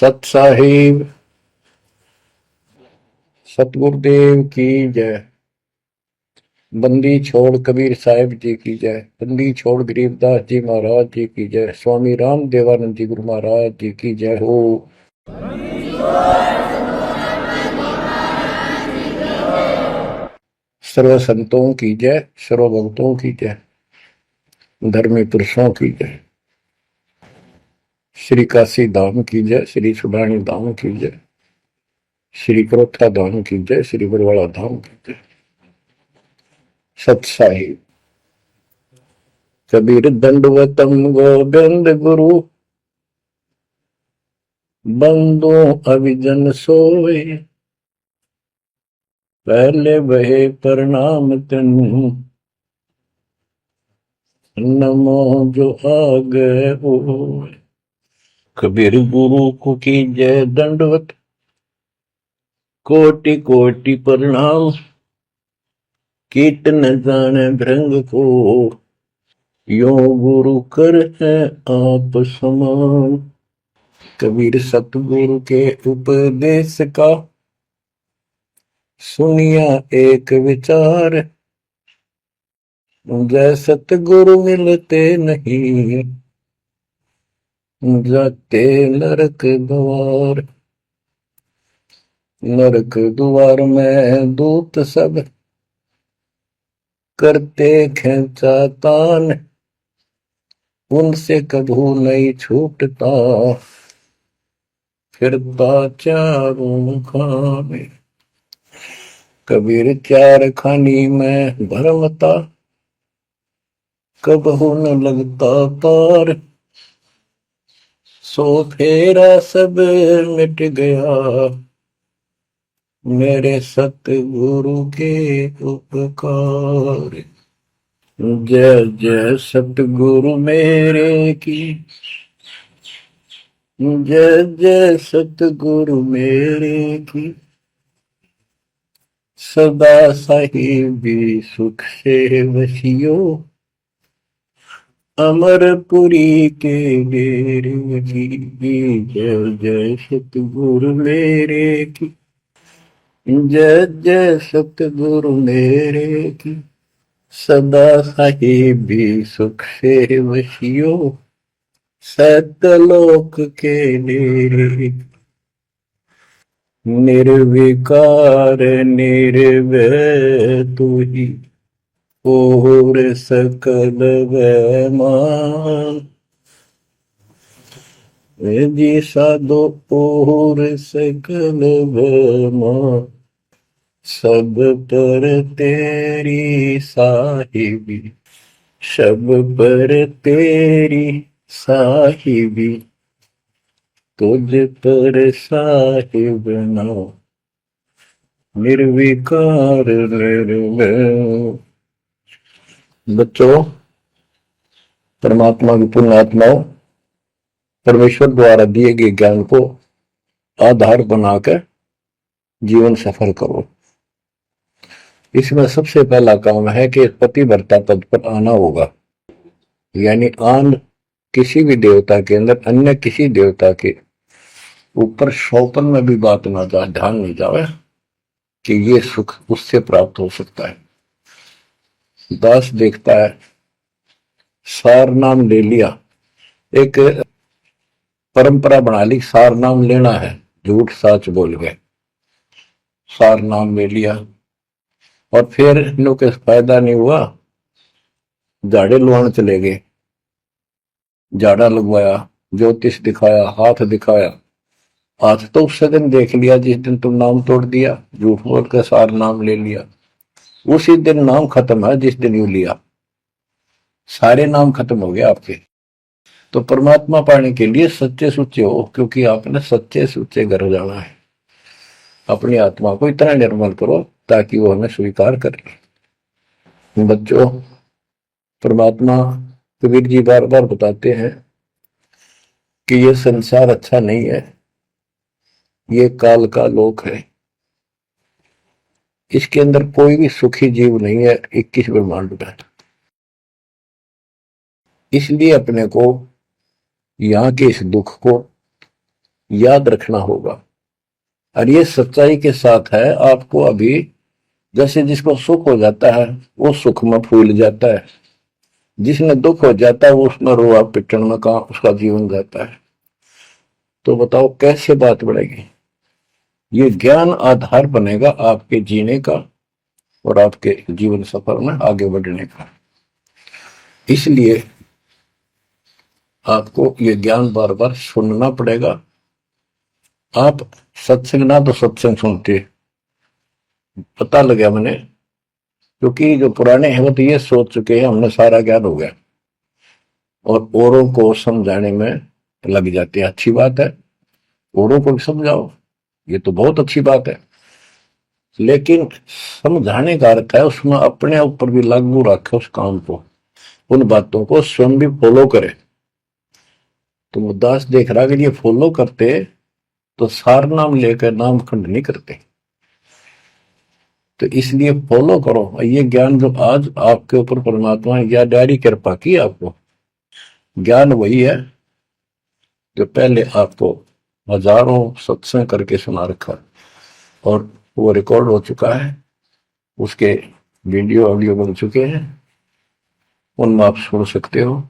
सत साहिब सतगुरुदेव की जय। बंदी छोड़ कबीर साहिब जी की जय। बंदी छोड़ गरीबदास जी महाराज जी की जय। स्वामी राम देवानंद जी गुरु महाराज जी की जय हो। सर्व संतों की जय, सर्व भक्तों की जय, धर्मी पुरुषों की जय। श्री काशी धाम की जय, श्री सुडानी धाम की जय, श्री क्रोथा धाम की जय, श्री बरवाड़ा धाम की जय। सत साहिब कबीर दंडवतम गोविंद गुरु, बंदो अभिजन सोए, पहले बहे प्रणाम तनु, नमो जो आगे हो। कबीर गुरु को की जय दंडवत, कोटि कोटि प्रणाम, कीट न जाने भृंग को, यो गुरु कर है आप समान। कबीर सतगुरु के उपदेश का सुनिया एक विचार, जय सतगुरु मिलते नहीं, जाते नरक द्वार। नरक द्वार में दूत सब करते खेचा तान, उनसे कभू नहीं छूटता, फिरता चारों खाने। कबीर चार खानी में भरमता, कबहू न लगता पार, सो फेरा सब मिट गया, मेरे सतगुरु के उपकार। जय जय सतगुरु मेरे की, जय जय सतगुरु मेरे की, सदा साहिबी सुख से वसियो, अमरपुरी के डेरे की। जय जय सतगुरु मेरे की, जय जय सतगुरु मेरे की, सदा साहिबी सुख से वसियो, सतलोक के डेरे। निर्विकार निर्भय तू ही, और सकल वैमान, जी साधो और सकल वैमान, सब पर तेरी साहिबी, सब पर तेरी साहिबी, तुझ पर साहिब ना, निर्विकार निर्भय। बच्चों, परमात्मा की पुण्य आत्माओं, परमेश्वर द्वारा दिए गए ज्ञान को आधार बनाकर जीवन सफल करो। इसमें सबसे पहला काम है कि पतिव्रता पद पर आना होगा, यानी आन किसी भी देवता के अंदर अन्य किसी देवता के ऊपर शौपन में भी बात ना जाए, ध्यान नहीं जाए कि ये सुख उससे प्राप्त हो सकता है। दास देखता है, सार नाम ले लिया, एक परंपरा बना ली, सार नाम लेना है, झूठ साच बोल गए, सार नाम ले लिया और फिर इनों के फायदा नहीं हुआ, झाड़े लुहान चले गए, झाड़ा लगवाया, ज्योतिष दिखाया, हाथ दिखाया, हाथ तो उस दिन देख लिया जिस दिन तुम नाम तोड़ दिया, झूठ बोल कर सार नाम ले लिया, उसी दिन नाम खत्म है जिस दिन यू लिया, सारे नाम खत्म हो गए आपके। तो परमात्मा पाने के लिए सच्चे सुच्चे हो, क्योंकि आपने सच्चे सुच्चे घर जाना है। अपनी आत्मा को इतना निर्मल करो ताकि वो हमें स्वीकार करे। बच्चों, परमात्मा कबीर जी बार बार बताते हैं कि ये संसार अच्छा नहीं है, ये काल का लोक है, इसके अंदर कोई भी सुखी जीव नहीं है 21 ब्रह्मांड में। इसलिए अपने को यहाँ के इस दुख को याद रखना होगा। और ये सच्चाई के साथ है। आपको अभी जैसे जिसको सुख हो जाता है वो सुख में फूल जाता है, जिसने दुख हो जाता है वो उसमें रोआ पिटन में कहा उसका जीवन जाता है। तो बताओ कैसे बात बढ़ेगी। ये ज्ञान आधार बनेगा आपके जीने का और आपके जीवन सफर में आगे बढ़ने का। इसलिए आपको ये ज्ञान बार बार सुनना पड़ेगा। आप सत्संग ना तो सत्संग सुनते, पता लगा मैंने, क्योंकि जो पुराने हैं वो तो ये सोच चुके हैं हमने सारा ज्ञान हो गया और औरों को समझाने में लग जाते हैं। अच्छी बात है, औरों को भी समझाओ, ये तो बहुत अच्छी बात है, लेकिन समझाने का अर्थ है उसमें अपने ऊपर भी लागू रखे उस काम को, उन बातों को स्वयं भी फॉलो करे। तो मुद्दास देख रहा कि ये फॉलो करते तो सार नाम लेकर नाम खंड नहीं करते। तो इसलिए फॉलो करो। ये ज्ञान जो आज आपके ऊपर परमात्मा ने या डायरी कृपा की, आपको ज्ञान वही है जो पहले आपको हजारों सत्संग करके सुना रखा और वो रिकॉर्ड हो चुका है, उसके वीडियो ऑडियो बन चुके हैं, उनमें आप सुन सकते हो।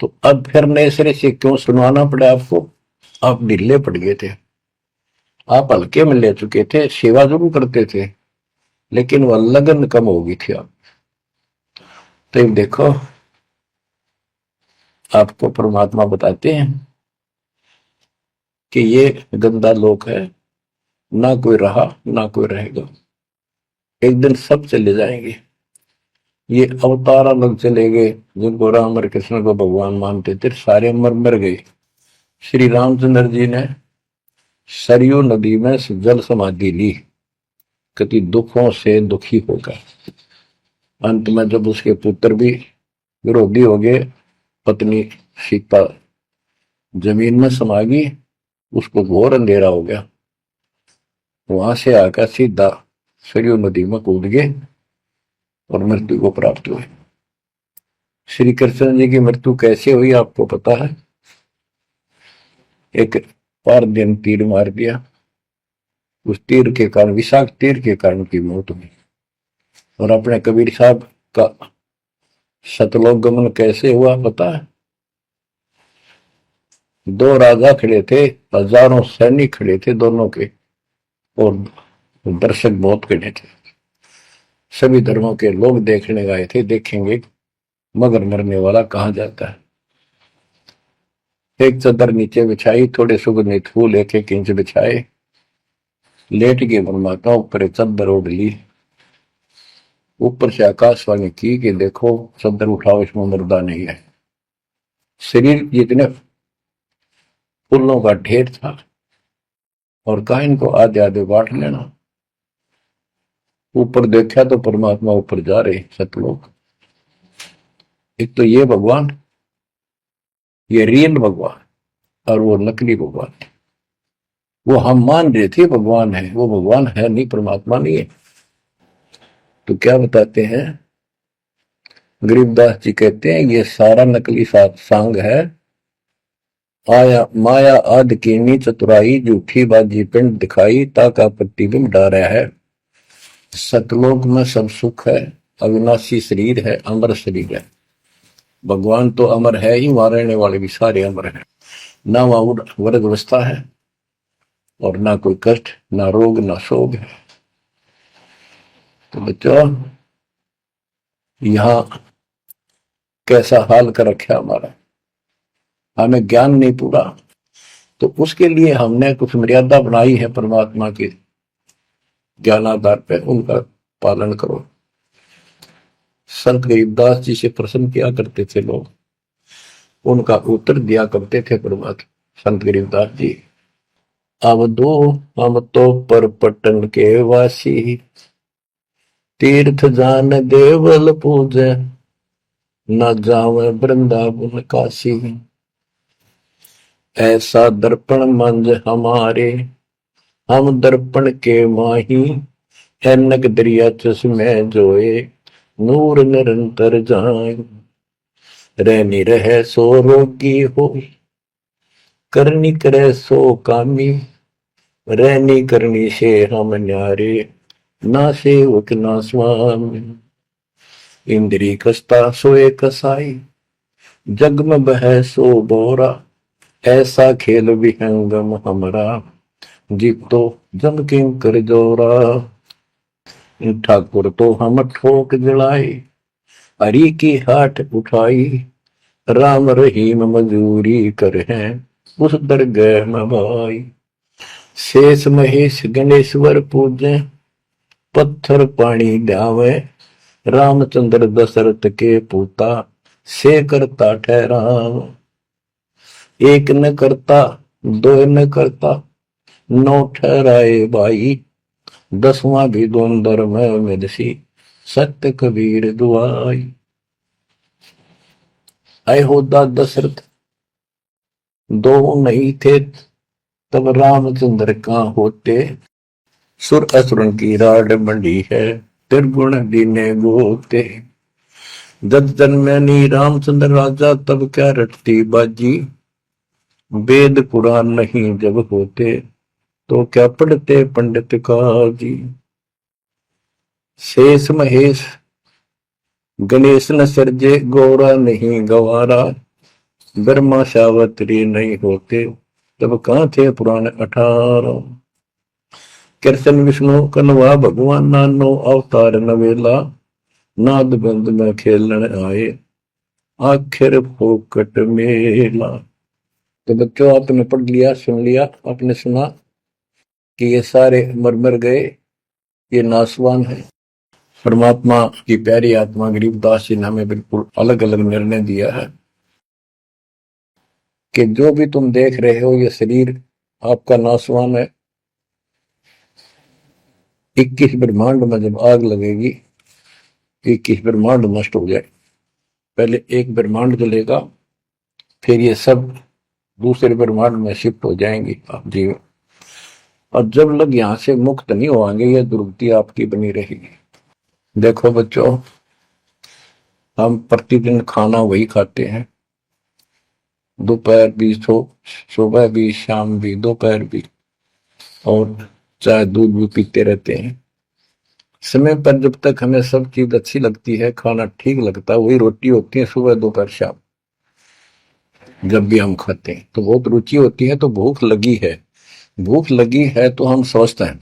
तो अब फिर नए सिरे से क्यों सुनवाना पड़ा आपको? आप ढीले पड़ गए थे, आप हल्के में ले चुके थे, सेवा जरूर करते थे लेकिन वह लगन कम हो गई थी आप। तो देखो आपको परमात्मा बताते हैं कि ये गंदा लोक है, ना कोई रहा ना कोई रहेगा, एक दिन सब चले जाएंगे। ये अवतार अलग चले गए, जिनको राम और कृष्ण को भगवान मानते थे सारे मर मर गए। श्री रामचंद्र जी ने सरयू नदी में जल समाधि ली, कति दुखों से दुखी होकर। अंत में जब उसके पुत्र भी विरोधी हो गए, पत्नी सीता जमीन में समा गई, उसको घोर अंधेरा हो गया, वहां से आकर सीधा सरयू नदी में कूद गए और मृत्यु को प्राप्त हुए। श्री कृष्ण जी की मृत्यु कैसे हुई आपको पता है? एक पार दिन तीर मार दिया, उस तीर के कारण, विषाक्त तीर के कारण की मौत हुई। और अपने कबीर साहब का सतलोक गमन कैसे हुआ पता है? दो राजा खड़े थे, हजारों सैनिक खड़े थे दोनों के, और दर्शक बहुत खड़े थे, सभी धर्मों के लोग देखने गए थे, देखेंगे मगर मरने वाला कहां जाता है। एक चादर नीचे बिछाई, थोड़े सुगंधित फूल एक एक इंच बिछाए, लेट के परमात्मा ऊपर चादर ओढ़ ली, ऊपर से आकाशवाणी की कि देखो चादर उठाओ, इसमें मुर्दा नहीं है। शरीर जितने फूलों का ढेर था और कहा इनको आधे आधे बांट लेना। ऊपर देखा तो परमात्मा ऊपर जा रहे सतलोक। एक तो ये भगवान, ये रियल भगवान, और वो नकली भगवान। वो हम मान रहे थे भगवान है, वो भगवान है नहीं, परमात्मा नहीं है। तो क्या बताते हैं गरीबदास जी, कहते हैं ये सारा नकली सांग है, आया माया आदि कीनी चतुराई, झूठी बाजी पिंड दिखाई, ताका प्रतिबिंब डारा है। सतलोक में सब सुख है, अविनाशी शरीर है, अमर शरीर है। भगवान तो अमर है ही, वहां रहने वाले भी सारे अमर हैं। ना वहां वर्ग अवस्था है और ना कोई कष्ट, ना रोग, ना शोक है। तो बच्चों यहां कैसा हाल कर रखा हमारा, हमें ज्ञान नहीं पूरा, तो उसके लिए हमने कुछ मर्यादा बनाई है परमात्मा के ज्ञानाधार पे, उनका पालन करो। संत गरीबदास जी से प्रश्न किया करते थे लोग, उनका उत्तर दिया करते थे परमात्मा संत गरीबदास जी। अब दो हम तो पर पटन के वासी, तीर्थ जान देवल पूजे, न जावे वृंदावन काशी। ऐसा दर्पण मंज हमारे, हम दर्पण के माही, ऐनक दरिया चश्मे जोए, नूर निरंतर जाए। रहनी रहे सो रोगी हो, करनी करे सो कामी, रहनी करनी से हम न्यारे, ना सेवक ना स्वामी। इंद्री कसता सोए कसाई, जग में बह सो बोरा, ऐसा खेल विहंगम हमरा, जीत तो जम किं कर जोरा। ठाकुर तो हम ठोक जड़ाई, हरि की हाट उठाई, राम रहीम मजूरी कर हैं उस दरगह में भाई। शेष महेश गणेश्वर पूजे, पत्थर पानी ध्यावे, रामचंद्र दशरथ के पूता, से करता ठहराव। एक न करता दो न करता, नौ ठहराए भाई, दसवां भी दोंदर में मेदसी, सत्य कबीर दुआई। आए होदा दशरथ दो नहीं थे, तब रामचंद्र का होते, सुर असुरन की राड मंडी है, त्रिगुण दीने गोते। जब जन्मनी रामचंद्र राजा, तब क्या रटती बाजी, वेद पुराण नहीं जब होते, तो क्या पढ़ते पंडित काजी। शेष महेश गणेश न सर्जे, गौरा नहीं गवारा, ब्रह्मा सावत्री नहीं होते, तब कहां थे पुराण 18। कृष्ण विष्णु कन्वा भगवान, नानो अवतार नवेला, नाद बंद में खेलन आए, आखिर फोकट मेला। तो बच्चों आपने पढ़ लिया, सुन लिया, आपने सुना कि ये सारे मर मर गए, ये नासवान है। परमात्मा की प्यारी आत्मा गरीबदास जी ने हमें बिल्कुल अलग अलग निर्णय दिया है कि जो भी तुम देख रहे हो ये शरीर आपका नासवान है। 21 ब्रह्मांड में जब आग लगेगी, 21 ब्रह्मांड नष्ट हो जाए, पहले एक ब्रह्मांड जलेगा, फिर ये सब दूसरे ब्रह्मांड में शिफ्ट हो जाएंगे आप जीव। और जब लग यहां से मुक्त नहीं होंगे, यह दुर्गति आपकी बनी रहेगी। देखो बच्चों, हम प्रतिदिन खाना वही खाते हैं, दोपहर भी, सुबह भी, शाम भी, दोपहर भी, और चाय दूध भी पीते रहते हैं। समय पर जब तक हमें सब चीज अच्छी लगती है, खाना ठीक लगता है, वही रोटी होती है सुबह दोपहर शाम। जब भी हम खाते हैं तो बहुत रुचि होती है, तो भूख लगी है, भूख लगी है तो हम स्वस्थ हैं।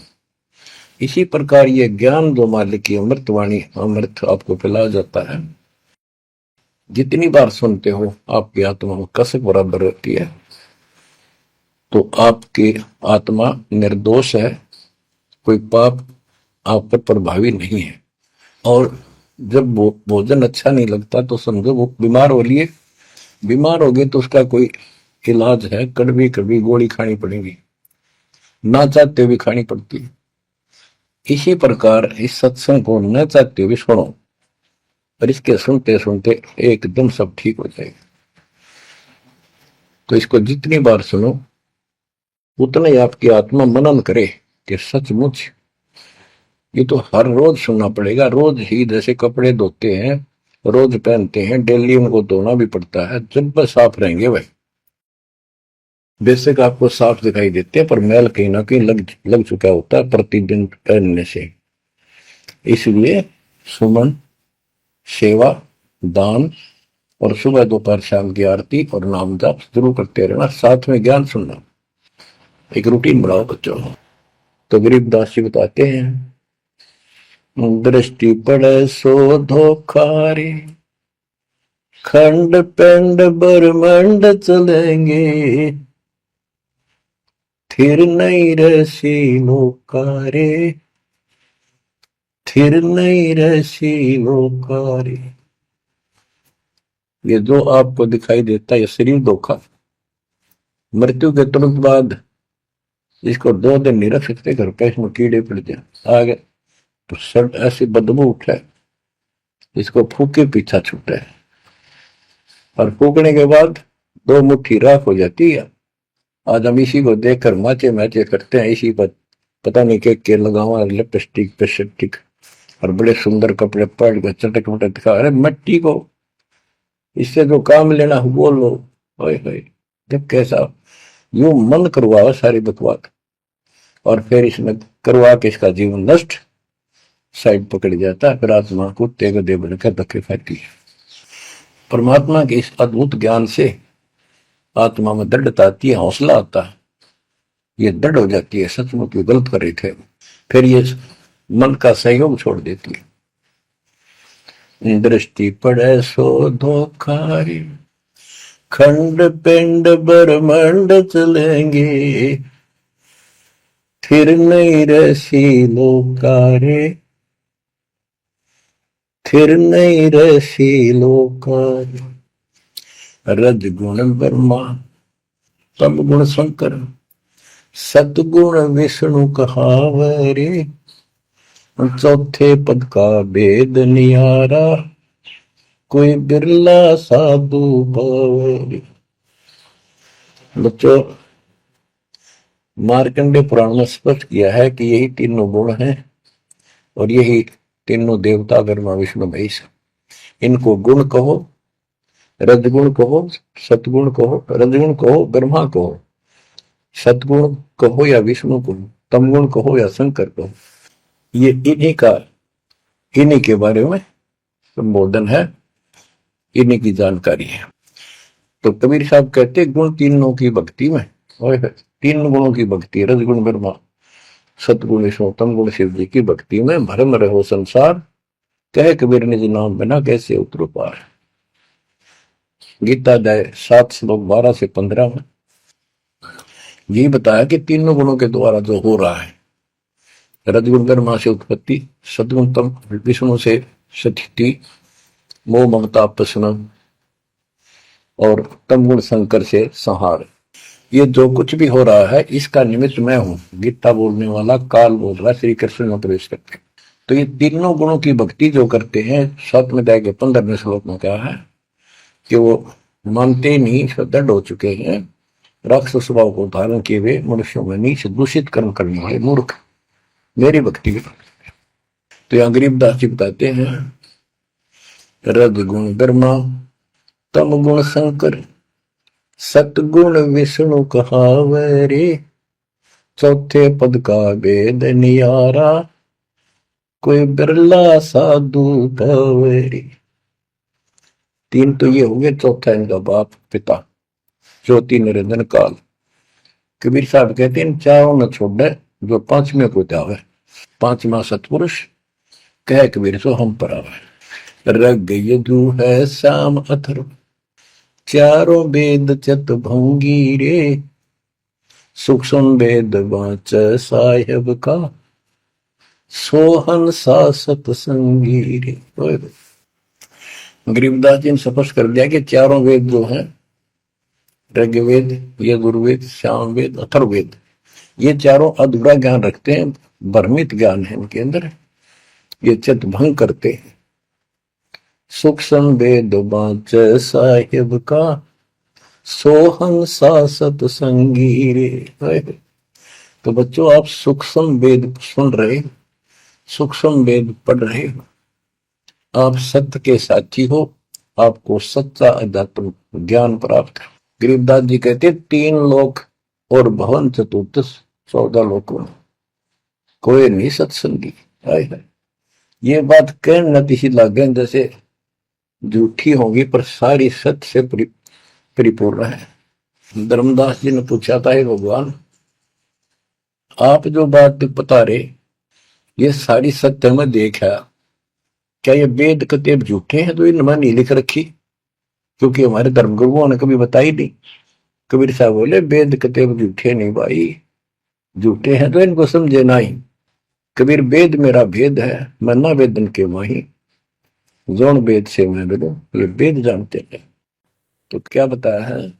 इसी प्रकार ये ज्ञान जो मालिक की अमृतवाणी, अमृत आपको पिलाया जाता है, जितनी बार सुनते हो आपकी आत्मा में कसक बराबर रहती है। तो आपकी आत्मा निर्दोष है, कोई पाप आप पर प्रभावी नहीं है। और जब भोजन अच्छा नहीं लगता तो समझो वो बीमार हो लिए, बीमार हो गए तो उसका कोई इलाज है, कड़वी कड़वी गोली खानी पड़ेगी, ना चाहते हुए खानी पड़ती है। इसी प्रकार इस सत्संग को न चाहते हुए सुनो, और इसके सुनते सुनते एकदम सब ठीक हो जाएगा। तो इसको जितनी बार सुनो उतना ही आपकी आत्मा मनन करे कि सचमुच ये तो हर रोज सुनना पड़ेगा। रोज ही जैसे कपड़े धोते हैं, रोज पहनते हैं, डेली उनको धोना भी पड़ता है, जब बस साफ रहेंगे वह बेशक आपको साफ दिखाई देते हैं, पर मैल कहीं ना कहीं लग चुका होता है प्रतिदिन पहनने से। इसलिए सुमन, सेवा, दान और सुबह दोपहर शाम की आरती और नाम जाप जरूर करते रहना, साथ में ज्ञान सुनना, एक रूटीन बनाओ बच्चों। तो गरीबदास जी बताते हैं, दृष्टि पड़े सो धोखारी, खंड पिंड ब्रह्मांड चलेंगे, थिर नहीं रसी लोकारे, थिर नहीं रसी लोकारे। ये जो आपको दिखाई देता है ये शरीर धोखा, मृत्यु के तुरंत बाद इसको 2 दिन नहीं रख सकते घर पे, इसमें कीड़े पड़ जाए आगे तो सर ऐसी बदबू उठे, इसको फूके पीछा छूटे, और फूकने के बाद 2 मुट्ठी राख हो जाती है। आज हम इसी को देखकर माचे मैचे करते हैं, इसी पर पता नहीं के लगावा, लिपस्टिक पेस्टिक और बड़े सुंदर कपड़े पहन कर चटक मटक दिखा। अरे मिट्टी को इससे जो काम लेना वो लो, जब कैसा यूं मन करवावा सारी बकवाद, और फिर इसमें करवा के इसका जीवन नष्ट साइड पकड़ जाता है। फिर आत्मा कुत्ते गधे बनकर धक्के खाती है। परमात्मा के इस अद्भुत ज्ञान से आत्मा में दृढ़ता आती है, हौसला आता है, ये दृढ़ हो जाती है, सचमुच ये गलत कर रहे थे। फिर ये मन का सहयोग छोड़ देती है। दृष्टि पड़े सो धोखारी, खंड पिंड ब्रह्मांड चलेंगे, फिर नहीं रसी लोकारे, फिर नहीं रसी लोकारे। रजगुण ब्रह्मा, तम गुण शंकर, सतगुण विष्णु कहावरे, चौथे पद का भेद नियारा, कोई बिरला साधु पावरे। बच्चों, मार्कंडे पुराण में स्पष्ट किया है कि यही तीनों गुण हैं और यही तीनों देवता ब्रह्मा विष्णु महेश। इनको गुण कहो, रजगुण कहो, सतगुण कहो, रजगुण कहो ब्रह्मा कहो, सतगुण कहो या विष्णु कहो, तमगुण कहो या शंकर कहो, ये इन्हीं के बारे में संबोधन है, इन्हीं की जानकारी है। तो कबीर साहब कहते गुण तीनों की भक्ति में, तीन गुणों की भक्ति, रजगुण ब्रह्मा, सतगुण विष्णु, तमगुण शिव जी की भक्ति में भरम रहो संसार, कहे कबीर निज नाम बिना कैसे उतरो पार। गीता अध्याय 7 श्लोक 12 से 15 में यही बताया कि तीनों गुणों के द्वारा जो हो रहा है, रजगुण ब्रह्मा से उत्पत्ति, सदगुण तम विष्णु से स्थिति, मोह ममता प्रश्न, और तमगुण शंकर से संहार। ये जो कुछ भी हो रहा है इसका निमित्त मैं हूं। गीता बोलने वाला काल बोल रहा है, श्री कृष्ण में प्रवेश करते। तो ये तीनों गुणों की भक्ति जो करते हैं, 7वें अध्याय के 15वें श्लोक में कहा है कि वो मानते नहीं, दृढ़ हो चुके हैं, राक्षस स्वभाव को धारण किए हुए मनुष्यों में नीच दूषित कर्म करने वाले मूर्ख मेरी भक्ति में। तो यहाँ गरीबदास जी बताते हैं, रजगुण ब्रह्मा, तम गुण शंकर, सतगुण विष्णु कहावरे, चौथे पद का भेद नियारा, कोई बिरला साधु पावरे। तीन तो ये हो गए, चौथा इनका बाप पिता ज्योति निरंजन काल। कबीर साहब कहते हैं चारों न छोड़े जो पांचवें को जावे, पांचवा सतपुरुष कह कबीर सो हम पर आवे। रग यदु है श्याम अथर्व, चारों वेद चत भंगी रे, सूक्ष्म वेद वाच साहेब का, सोहन सा सतसंगी रे। गरीबदास जी ने स्पष्ट कर दिया कि चारों वेद जो हैं, ऋग्वेद, यजुर्वेद, सामवेद, अथर्ववेद, ये चारों अधूरा ज्ञान रखते हैं, भ्रमित ज्ञान है इनके अंदर, ये चित भंग करते हैं। सूक्ष्म वेद बाच साहिब का, सोहन सा सतसंगी रे। तो बच्चों, आप सूक्ष्म वेद सुन रहे, सूक्ष्म वेद पढ़ रहे, आप सत्य के साथी हो, आपको सच्चा अध्यात्म ज्ञान प्राप्त है। गरीबदास जी कहते 3 लोक और भवन चतुर्दश 14 लोकों में कोई नहीं सत्संगी। ये बात कहने नतीजी लागे जैसे झूठी होगी, पर सारी सत्य से परिपूर्ण है। धर्मदास जी ने पूछा था, हे भगवान, आप जो बात बता रहे ये सारी सत्य में देखा, क्या ये वेद कतेब झूठे हैं तो इनमें नहीं लिख रखी? क्योंकि हमारे धर्म गुरुओं ने कभी बताई नहीं। कबीर साहब बोले वेद कतेब झूठे नहीं भाई, झूठे हैं तो इनको समझे नहीं। कबीर वेद मेरा भेद है, मैं ना वेदन के माही, जोन वेद से मैं बोलो वेद जानते हैं। तो क्या बताया है,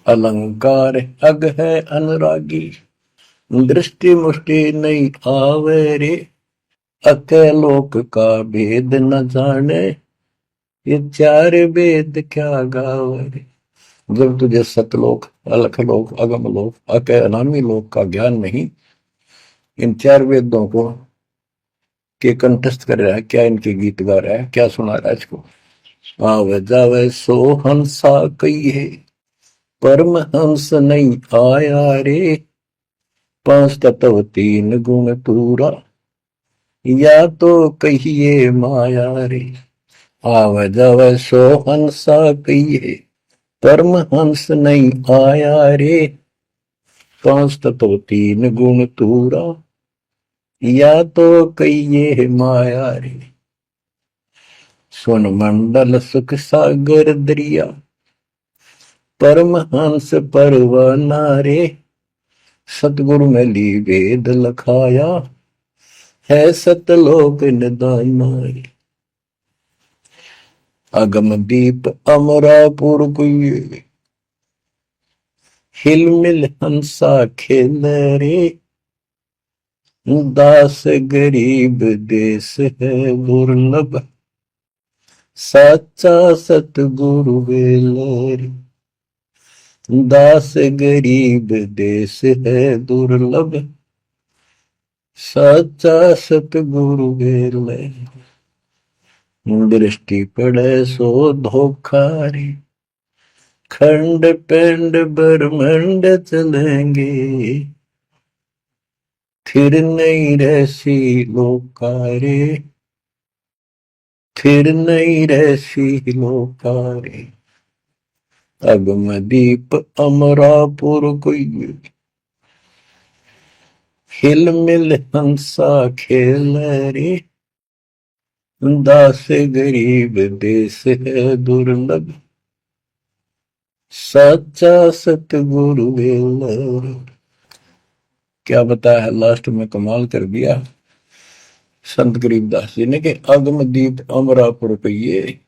अलंकार अग है अनुरागी, दृष्टि मुष्टि नहीं आवे रे, अके लोक का भेद न जाने, ये 4 वेद क्या गावे। जब तुझे सतलोक, अलख लोक, अगम लोक, अके अनामी लोक का ज्ञान नहीं, इन 4 वेदों को के कंठस्थ कर रहा है, क्या इनके गीत गा रहा है, क्या सुना रहा है इसको। आवे जावे सो हंसा कही है, परमहंस नहीं आया रे, पांच तत्व तीन गुण पूरा, या तो कहिए माया रे, आव जव सो हंसा कहिए, परमहंस नहीं आया रे, पांच तत्व तीन गुण पूरा, या तो कहिए माया रे। सुन मंडल सुख सागर दरिया, परमहंस परवाना रे, सतगुरु में ली वेद लखाया, है सतलोक निदाना रे। अगम दीप अमरापुर कुए, हिल मिल हंसा खेल रे, दास गरीब देश है दुर्लभ, साचा सतगुरु वेल रे, दास गरीब देश है दुर्लभ, साचा सतगुरु वेल रे। दृष्टि पड़े सो धोखा रे, खंड पिंड ब्रह्मंड चलेंगे, फिर नहीं रहसी लोका रे, फिर नहीं रहसी लोका रे। अगम दीप अमरापुर कोई, हिल मिल हंसा खेल रे, दास गरीब देश है दुर्लभ, सच्चा सतगुरु वेल। क्या बताया लास्ट में, कमाल कर दिया संत गरीबदास जी ने कि अगम दीप अमरापुर कहिए,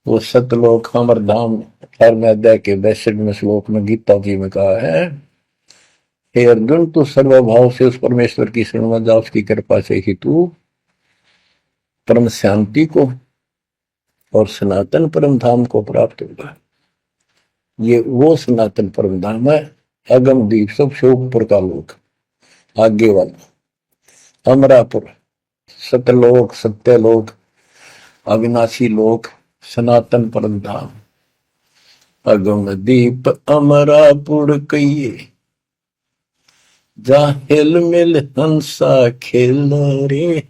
वो सतलोक अमर धाम 18वें अध्याय के 62वें श्लोक में गीता जी में कहा है, हे अर्जुन तू सर्वभाव से उस परमेश्वर की शरण में जा, उसकी कृपा से ही तू परम शांति को और सनातन परम धाम को प्राप्त होगा। ये वो सनातन परम धाम है, अगम दीप सबसे ऊपर का लोक, आगे वाला अमरापुर, सतलोक सत्यलोक अविनाशी लोक, सनातन परम धाम। अगम दीप अमरापुर कहिए, जा हिल मिल हंसा खेल रे,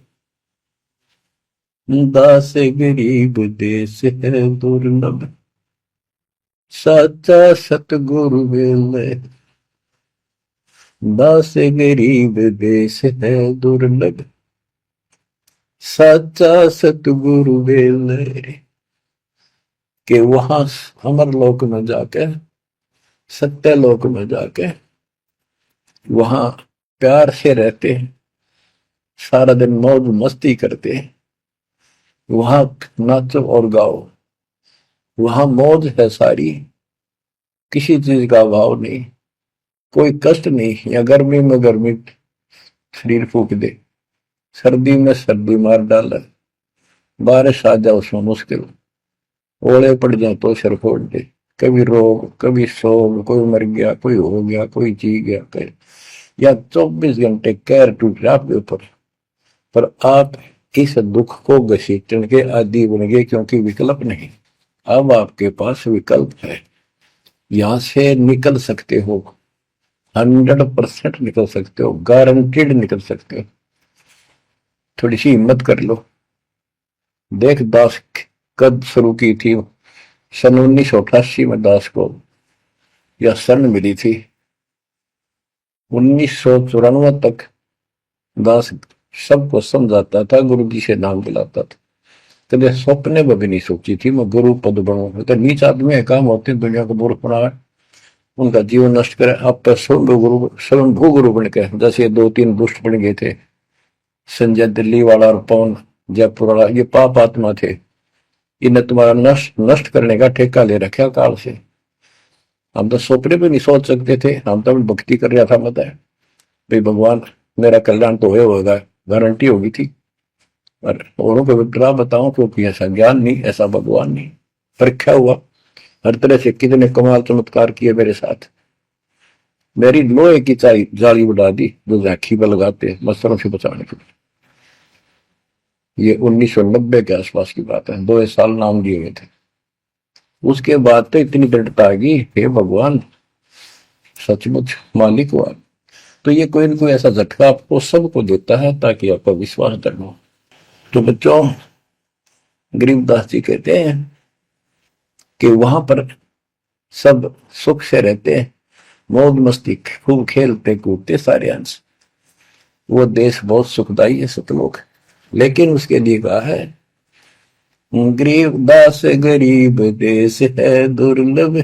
दास गरीब देश है दुर्लभ, साचा सतगुरु वेल, दास गरीब देश है दुर्लभ, साचा सतगुरु वेल। कि वहां अमर लोक में जाके, सत्य लोक में जाके वहां प्यार से रहते हैं, सारा दिन मौज मस्ती करते हैं, वहां नाचो और गाओ, वहां मौज है सारी, किसी चीज का अभाव नहीं, कोई कष्ट नहीं। या गर्मी में गर्मी शरीर फूक दे, सर्दी में सर्दी मार डाले, बारिश आ जाए उसमें मुश्किल, ओले पड़ जाए तो सिर फोड़ दे, कभी रोग कभी शोक, कोई मर गया, कोई हो गया, कोई जी गया, या 24 घंटे कैर टूट रहा आपके ऊपर, पर आप इस दुख को घसीटने के आदि बन गए, क्योंकि विकल्प नहीं। अब आपके पास विकल्प है, यहां से निकल सकते हो, 100% निकल सकते हो, गारंटीड निकल सकते हो। थोड़ी सी हिम्मत कर लो। देख दास कब शुरू की थी, सन 1988 में दास को यह शरण मिली थी। 1994 तक दास सबको समझाता था, गुरु जी से नाम दिलाता था, कभी सपने में भी नहीं सोची थी मैं गुरु पद बनूं। तो नीच आदमी है, काम होते दुनिया को मूर्ख बनाए, उनका जीवन नष्ट करे, आप पर स्वयंभू गुरु बन के, जैसे 2-3 दुष्ट बन गए थे, संजय दिल्ली वाला और पवन जयपुर वाला, ये पाप आत्मा थे, इन्हें तुम्हारा नष्ट करने का ठेका ले रखा काल से। हम तो सपने भी नहीं सोच सकते थे, हम तो भक्ति कर रहा था, बताए भाई भगवान मेरा कल्याण तो होगा, गारंटी होगी थी, और औरों को विग्रह बताऊं क्योंकि ऐसा ज्ञान नहीं, ऐसा भगवान नहीं। परीक्षा हुआ हर तरह से, कितने कमाल चमत्कार किए मेरे साथ, मेरी लोहे की जाली बढ़ा दी जो झांकी पर लगाते मच्छरों से बचाने के लिए। ये 1990 के आसपास की बात है, 2 साल नाम दिए हुए थे। उसके बाद तो इतनी दृढ़ता आ गई, हे भगवान सचमुच मालिक हुआ। तो ये कोई ना कोई ऐसा झटका आपको सबको देता है ताकि आपका विश्वास दृढ़ हो। तो बच्चों, गरीबदास जी कहते हैं कि वहां पर सब सुख से रहते हैं, मौज मस्ती खूब खेलते कूदते सारे अंश। वो देश बहुत सुखदाई है सतलोक, लेकिन उसके लिए कहा है गरीबदास गरीब देश है दुर्लभ,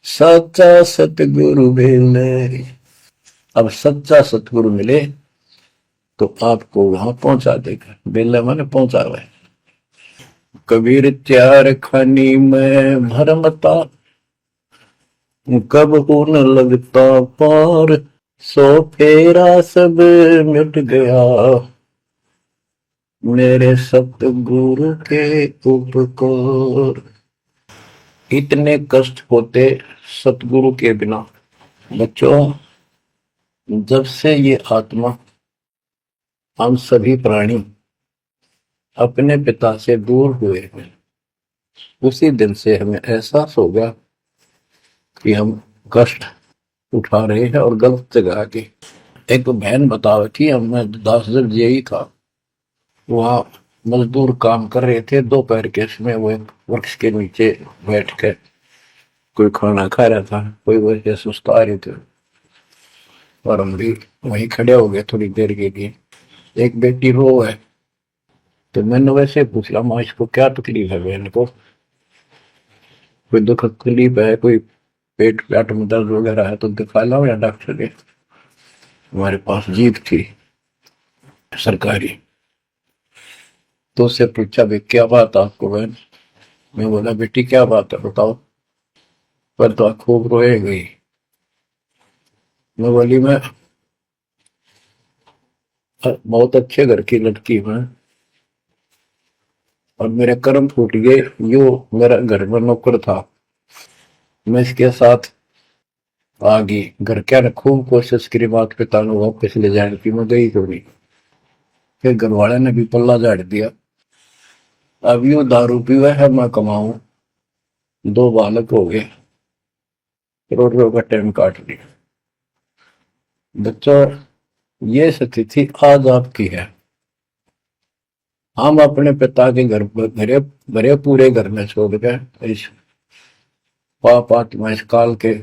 सच्चा सतगुरु मिले। अब सच्चा सतगुरु मिले तो आपको वहां पहुंचा देगा। बेला माने पहुंचा हुआ है। कबीर चार खानी में भरमता, कब हो न लगता पार, सो फेरा सब मिट गया, मेरे सतगुरु के उपकार। इतने कष्ट होते सतगुरु के बिना। बच्चों, जब से ये आत्मा, हम सभी प्राणी अपने पिता से दूर हुए हैं, उसी दिन से हमें एहसास हो गया कि हम कष्ट उठा रहे हैं और गलत जगह आके। एक बहन बता रही थी, मैं 10 दिन यही था, वहां मजदूर काम कर रहे थे, दोपहर के समय वो एक वृक्ष के नीचे बैठ कर कोई खाना खा रहा था, कोई वैसे सुस्ता रहे थे और हम भी वहीं खड़े हो गए थोड़ी देर के लिए। एक बेटी रो है, तो मैंने वैसे पूछा, माँ इसको क्या तकलीफ है, बहन को कोई दुख तकलीफ है, कोई पेट पेट में दर्द वगैरह है तो दिखा लाओ या डॉक्टर के। हमारे पास जीप थी सरकारी, तो उससे पूछा भाई क्या बात आपको बहन। मैं बोला बेटी क्या बात है बताओ। पर तो खूब रोए गई। मैं बोली मैं बहुत अच्छे घर की लड़की हूं और मेरे कर्म फूट गए। यो मेरा घर में नौकर था, मैं इसके साथ आ गई। घर क्या ने खूब कोशिश करी माता पिता ने वापस ले जाने की, मैं गई क्यों नहीं। फिर घर वाले ने भी पल्ला झाड़ दिया। अब यू दारू पीवा है, मैं कमाऊं, 2 बालक हो गए, करोड़ों का टाइम काट लिया। बच्चों, ये स्थिति आज आपकी है। हम अपने पिता के घर भरे भरे पूरे घर में छोड़ के इस पाप आत्मा इस काल के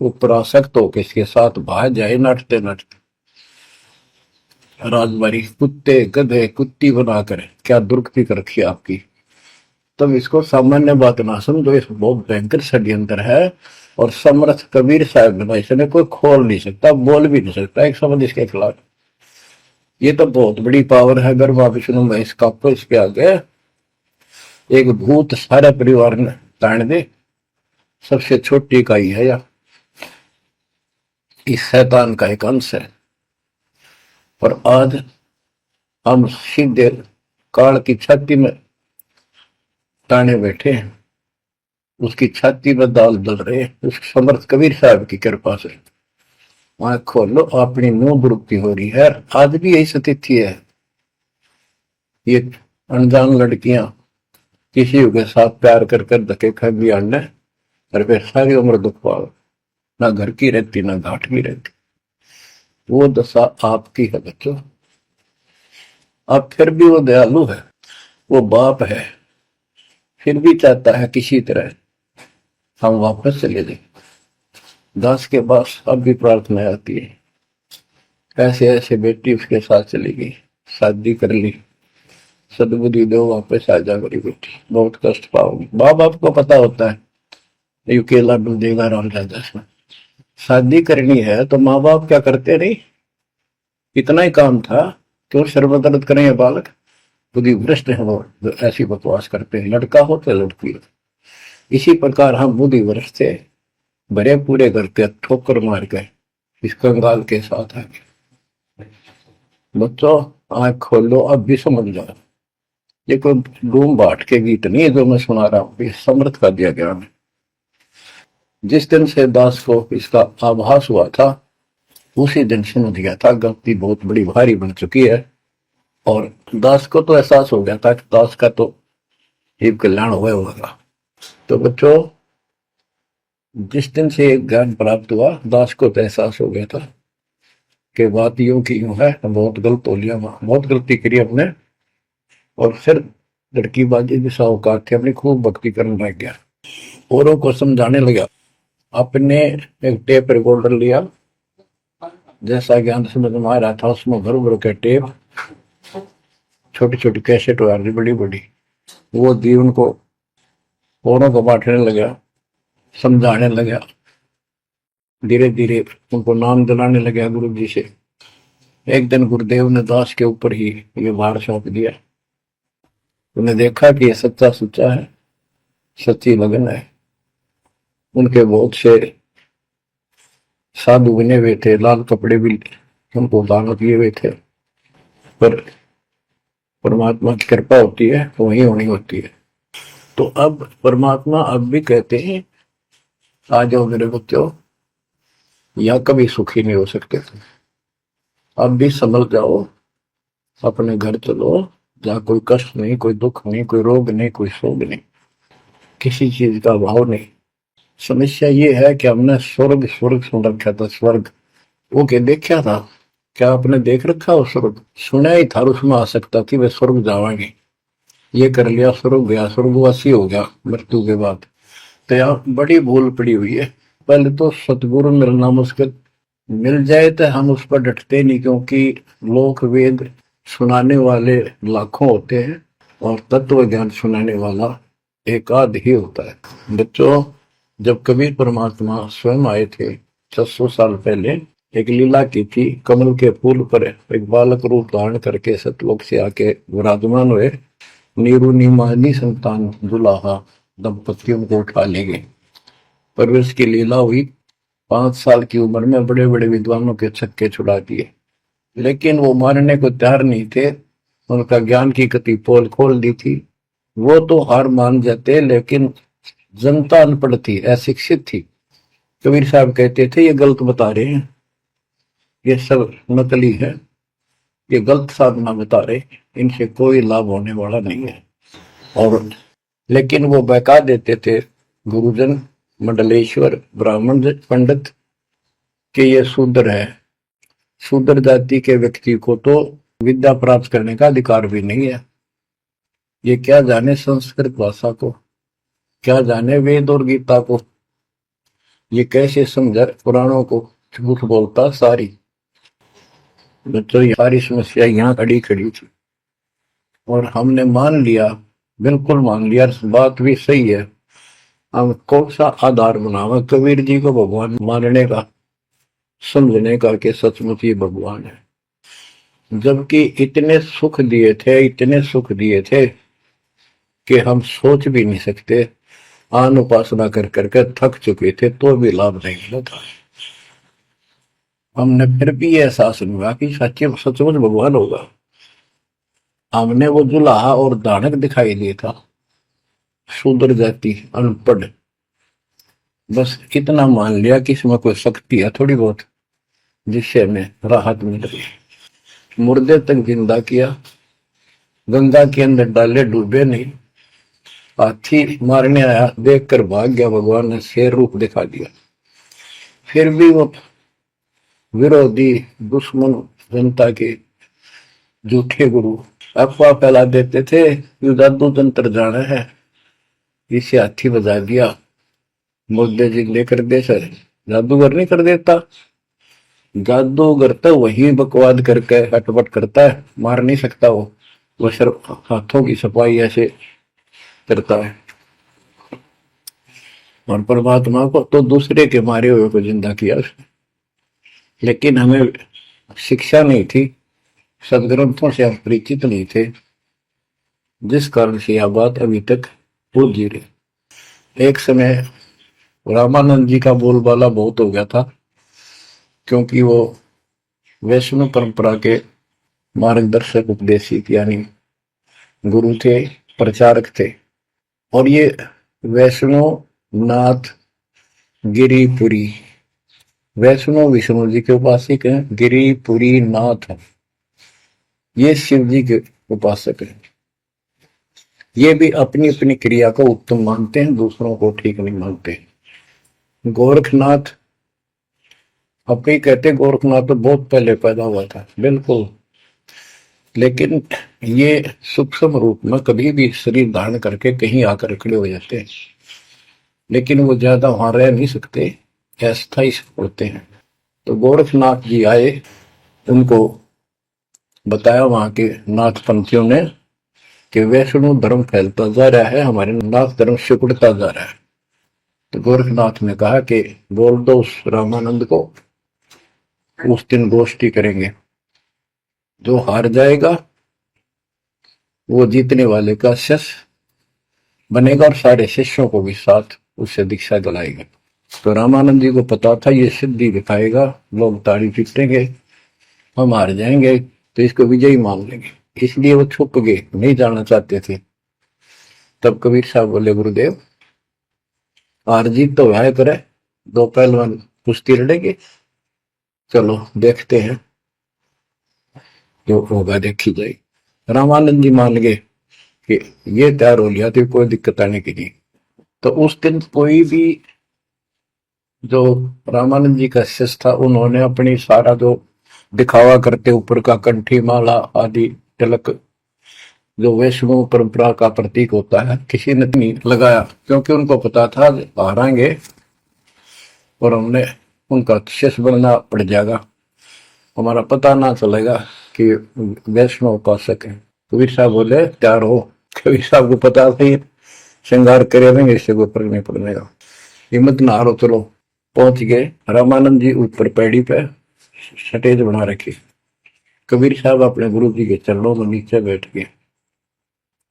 ऊपर आसक्त होकर इसके साथ भाग जाए नटते नटते। राजबारी कुत्ते गधे कुत्ती बनाकर क्या दुर्गति कर रखी आपकी। तब इसको सामान्य बात ना समझो, इस बहुत भयंकर षड्यंत्र है। और समर्थ कबीर साहब ने इसने कोई खोल नहीं सकता, बोल भी नहीं सकता एक शब्द इसके खिलाफ। ये तो बहुत बड़ी पावर है। अगर वापिस में इसका इसके आगे एक भूत सारे परिवार ने ताण दे, सबसे छोटी इकाई है या इस शैतान का एक अंश है। और आज हम सीधे काल की छाती में ताने बैठे हैं, उसकी छाती में दाल दल रहे हैं उस समर्थ कबीर साहब की कृपा से। वहां खोलो, अपनी नो दुरुक्ति हो रही है। आज भी यही स्थिति है। ये अनजान लड़कियां किसी के साथ प्यार कर कर धके खा भी आने और फिर सारी उम्र दुख पाओ, ना घर की रहती ना घाट की रहती। वो दशा आपकी है बच्चों। अब फिर भी वो दयालु है, वो बाप है, फिर भी चाहता है किसी तरह हम वापस चले जाए। दास के पास अब भी प्रार्थना आती है, ऐसे ऐसे बेटी उसके साथ चली गई, शादी कर ली, सदबुद्धि दो वापस आ जा मेरी बेटी, बहुत कष्ट पाओगी। माँ बाप को पता होता है ये केला डूबेगा राम राजा में। शादी करनी है तो माँ बाप क्या करते नहीं, इतना ही काम था, क्यों शर्मदर्द करें ये बालक। बुद्धि भ्रष्ट है वो, ऐसी बकवास करते हैं, लड़का हो तो लड़की हो। इसी प्रकार हम बुद्धि भ्रष्ट थे, भरे पूरे घर के ठोकर मार गए इस कंगाल के साथ आगे। बच्चों आंख खोलो, अब भी समझ जाओ। ये कोई डूम बाट के गीत नहीं है जो मैं सुना रहा हूं, ये समर्थ का दिया गया है। जिस दिन से दास को इसका आभास हुआ था उसी दिन समझ गया था गलती बहुत बड़ी भारी बन चुकी है। और दास को तो एहसास हो गया था कि दास का तो जीव कल्याण हुआ होगा। तो बच्चों, जिस दिन से ज्ञान प्राप्त हुआ, दास को तो एहसास हो गया था कि बात यूं की यूं है, बहुत गलत हो लिया, बहुत गलती करी हमने। और फिर लड़की बाजी भी साहूकार थे, अपनी खूब भक्ति करने लग गया, औरों को समझाने लगा। अपने एक टेप रिकॉर्डर लिया, जैसा ज्ञान समझ में आ रहा था उसमें भर भर के टेप, छोटी छोटी कैसेट आ रही बड़ी बड़ी, वो दी उनको, औरों को बांटने लगा, समझाने लगा, धीरे धीरे उनको नाम दिलाने लगा गुरु जी से। एक दिन गुरुदेव ने दास के ऊपर ही ये भार सौंप दिया। उन्हें देखा कि ये सच्चा सुच्चा है, सच्ची लगन है। उनके बहुत से साधु बने हुए थे, लाल कपड़े भी उनको दान किए हुए थे, पर परमात्मा की कृपा होती है तो वही होनी होती है। तो अब परमात्मा अब भी कहते हैं, आ जाओ मेरे बच्चों, या कभी सुखी नहीं हो सकते थे, अब भी संभल जाओ, अपने घर चलो, जहाँ कोई कष्ट नहीं, कोई दुख नहीं, कोई रोग नहीं, कोई शोक नहीं, किसी चीज का अभाव नहीं। समस्या ये है कि हमने स्वर्ग स्वर्ग सुन रखा था, स्वर्ग वो के देखा था, क्या आपने देख रखा हो स्वर्ग? सुना ही था, उसमें आ सकता थी वे स्वर्ग जावाएंगे, ये कर लिया स्वर्ग गया, स्वर्गवासी हो गया मृत्यु के बाद। तो यहाँ बड़ी भूल पड़ी हुई है। पहले तो सतगुरु मिलना मुश्किल, मिल जाए तो हम उस पर डटते नहीं, क्योंकि लोक वेद सुनाने वाले लाखों होते हैं और तत्व ज्ञान सुनाने वाला एक आध ही होता है। बच्चों, जब कबीर परमात्मा स्वयं आए थे 600 साल पहले, एक लीला की थी, कमल के फूल पर एक बालक रूप धारण करके सतलोक से आके विराजमान हुए, नीरू नीमानी संतान दुलाहा दंपतियों को उठा ले गए। परवरिश की लीला हुई, 5 साल की उम्र में बड़े बड़े विद्वानों के छक्के छुड़ा दिए, लेकिन वो मारने को तैयार नहीं थे। उनका ज्ञान की गति पोल खोल दी थी, वो तो हार मान जाते, लेकिन जनता अनपढ़ थी, अशिक्षित थी। कबीर साहब कहते थे ये गलत बता रहे हैं, ये सब नकली है, ये गलत साधना बता रहे, इनसे कोई लाभ होने वाला नहीं है। और लेकिन वो बहका देते थे गुरुजन, मंडलेश्वर, ब्राह्मण पंडित, कि ये शूद्र है, शूद्र जाति के व्यक्ति को तो विद्या प्राप्त करने का अधिकार भी नहीं है, ये क्या जाने संस्कृत भाषा को, क्या जाने वेद और गीता को, ये कैसे समझा पुराणों को, झूठ बोलता सारी। बच्चों, सारी समस्या यहाँ खड़ी खड़ी थी और हमने मान लिया, बिल्कुल मान लिया, बात भी सही है। हम कौन सा आधार बनावा कबीर जी को भगवान मानने का, समझने का कि सचमुच ही भगवान है, जबकि इतने सुख दिए थे, इतने सुख दिए थे कि हम सोच भी नहीं सकते। आन उपासना कर करके थक चुके थे तो भी लाभ नहीं मिला था। हमने फिर भी ये एहसास नहीं हुआ कि सच्चे सचमुच भगवान होगा। हमने वो जुलाहा और दानक दिखाई दिया था, शूद्र जाति, अनपढ़, बस इतना मान लिया कि इसमें कोई शक्ति है थोड़ी बहुत, जिससे हमें राहत मिल रही। मुर्दे तक जिंदा किया, गंगा के अंदर डाले, डूबे नहीं। हाथी मारने आया, देखकर भाग गया, भगवान ने शेर रूप दिखा दिया। फिर भी वो विरोधी दुश्मन जनता के झूठे गुरु अफवाह फैला देते थे, यू जादू तंत्र जाना है, इसे हाथी बजा दिया, मुर्दे जिंदे कर दे। सर, जादूगर नहीं कर देता, जादूगर तो वही बकवाद करके हटपट करता है, मार नहीं सकता वो सिर्फ हाथों की सफाई ऐसे करता है। और परमात्मा को तो दूसरे के मारे हुए को जिंदा किया उसने। लेकिन हमें शिक्षा नहीं थी, सदग्रंथों से हम परिचित नहीं थे, जिस कारण से यह बात अभी तक भूल जी रही। एक समय रामानंद जी का बोलबाला बहुत हो गया था, क्योंकि वो वैष्णव परंपरा के मार्गदर्शक, उपदेशिक यानी गुरु थे, प्रचारक थे। और ये वैष्णव नाथ गिरिपुरी, वैष्णव विष्णु जी के उपासक हैं, गिरिपुरी नाथ है, ये शिव जी के उपासक हैं। ये भी अपनी अपनी क्रिया को उत्तम मानते हैं, दूसरों को ठीक नहीं मानते। गोरखनाथ अपने ही कहते, गोरखनाथ तो बहुत पहले पैदा हुआ था, बिल्कुल, लेकिन ये सूक्ष्म रूप में कभी भी शरीर धारण करके कहीं आकर खड़े हो जाते हैं, लेकिन वो ज्यादा वहां रह नहीं सकते, अस्थायी होते हैं। तो गोरखनाथ जी आए, उनको बताया वहां के नाथ पंथियों ने कि वैष्णव धर्म फैलता जा रहा है, हमारे नाथ धर्म सिकुड़ता जा रहा है। तो गोरखनाथ ने कहा कि बोल दो उस रामानंद को, उस दिन गोष्ठी करेंगे, जो हार जाएगा वो जीतने वाले का शिष्य बनेगा और सारे शिष्यों को भी साथ उससे दीक्षा दिलाएगा। तो रामानंद जी को पता था ये सिद्धि दिखाएगा, लोग ताड़ी पीटेंगे, हम हार जाएंगे, तो इसको विजयी मान लेंगे, इसलिए वो छुप गए, नहीं जाना चाहते थे। तब कबीर साहब बोले, गुरुदेव हार जीत तो वह करे, दो पहलवान कुश्ती लड़ेंगे, चलो देखते हैं, जो होगा देखी जाएगी। रामानंद जी मान गए कि ये तैयार हो लिया, तो कोई दिक्कत आने की नहीं। तो उस दिन कोई भी जो रामानंद जी का शिष्य था, उन्होंने अपनी सारा जो दिखावा करते ऊपर का कंठी माला आदि तिलक, जो वैष्णव परंपरा का प्रतीक होता है, किसी ने नहीं लगाया, क्योंकि उनको पता था हारेंगे और हमने उनका शिष्य बनना पड़ जाएगा, हमारा पता ना चलेगा कि वैष्णव उपासक है। कबीर साहब बोले तैयार हो। कबीर साहब को पता था श्रृंगार करे नहीं, इससे कोई फर्क नहीं पड़ने का, हिम्मत ना हारो, चलो। पहुंच गए, रामानंद जी ऊपर पैड़ी पे स्टेज बना रखी, कबीर साहब अपने गुरु जी के चरणों में नीचे बैठ गए,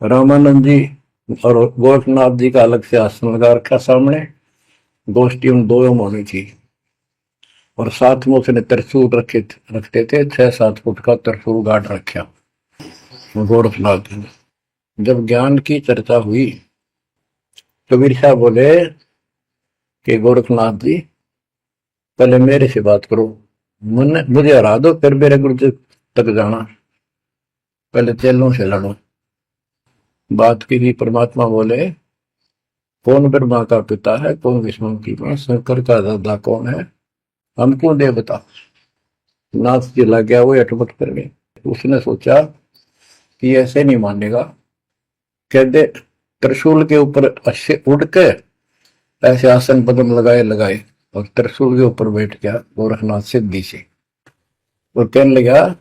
रामानंद जी और गोरखनाथ जी का अलग से आसन लगा रखा सामने, गोष्ठी उन दो में होनी थी, और साथ में उसने त्रिशूल रखते थे, 6-7 फुट का त्रिशूल गाड़ रखा गोरखनाथ जी। जब ज्ञान की चर्चा हुई, कबीर साहब बोले कि गोरखनाथ जी पहले मेरे से बात करो, मुझे हरा दो, फिर मेरे गुरु जी तक जाना, पहले चेलों से लड़ो। बात की थी, परमात्मा बोले कौन ब्रह्मा का पिता है, कौन विष्णु की मां, शंकर का दादा कौन है, हमको दे बता। नाथ जी लग गया, वो अटपट कर गए। उसने सोचा कि ऐसे नहीं मानेगा, कहते त्रिशूल के ऊपर अच्छे उड़ के ऐसे आसन पद्म लगाए लगाए और त्रिशूल के ऊपर बैठ गया गोरखनाथ सिद्धि से, और कहने लगा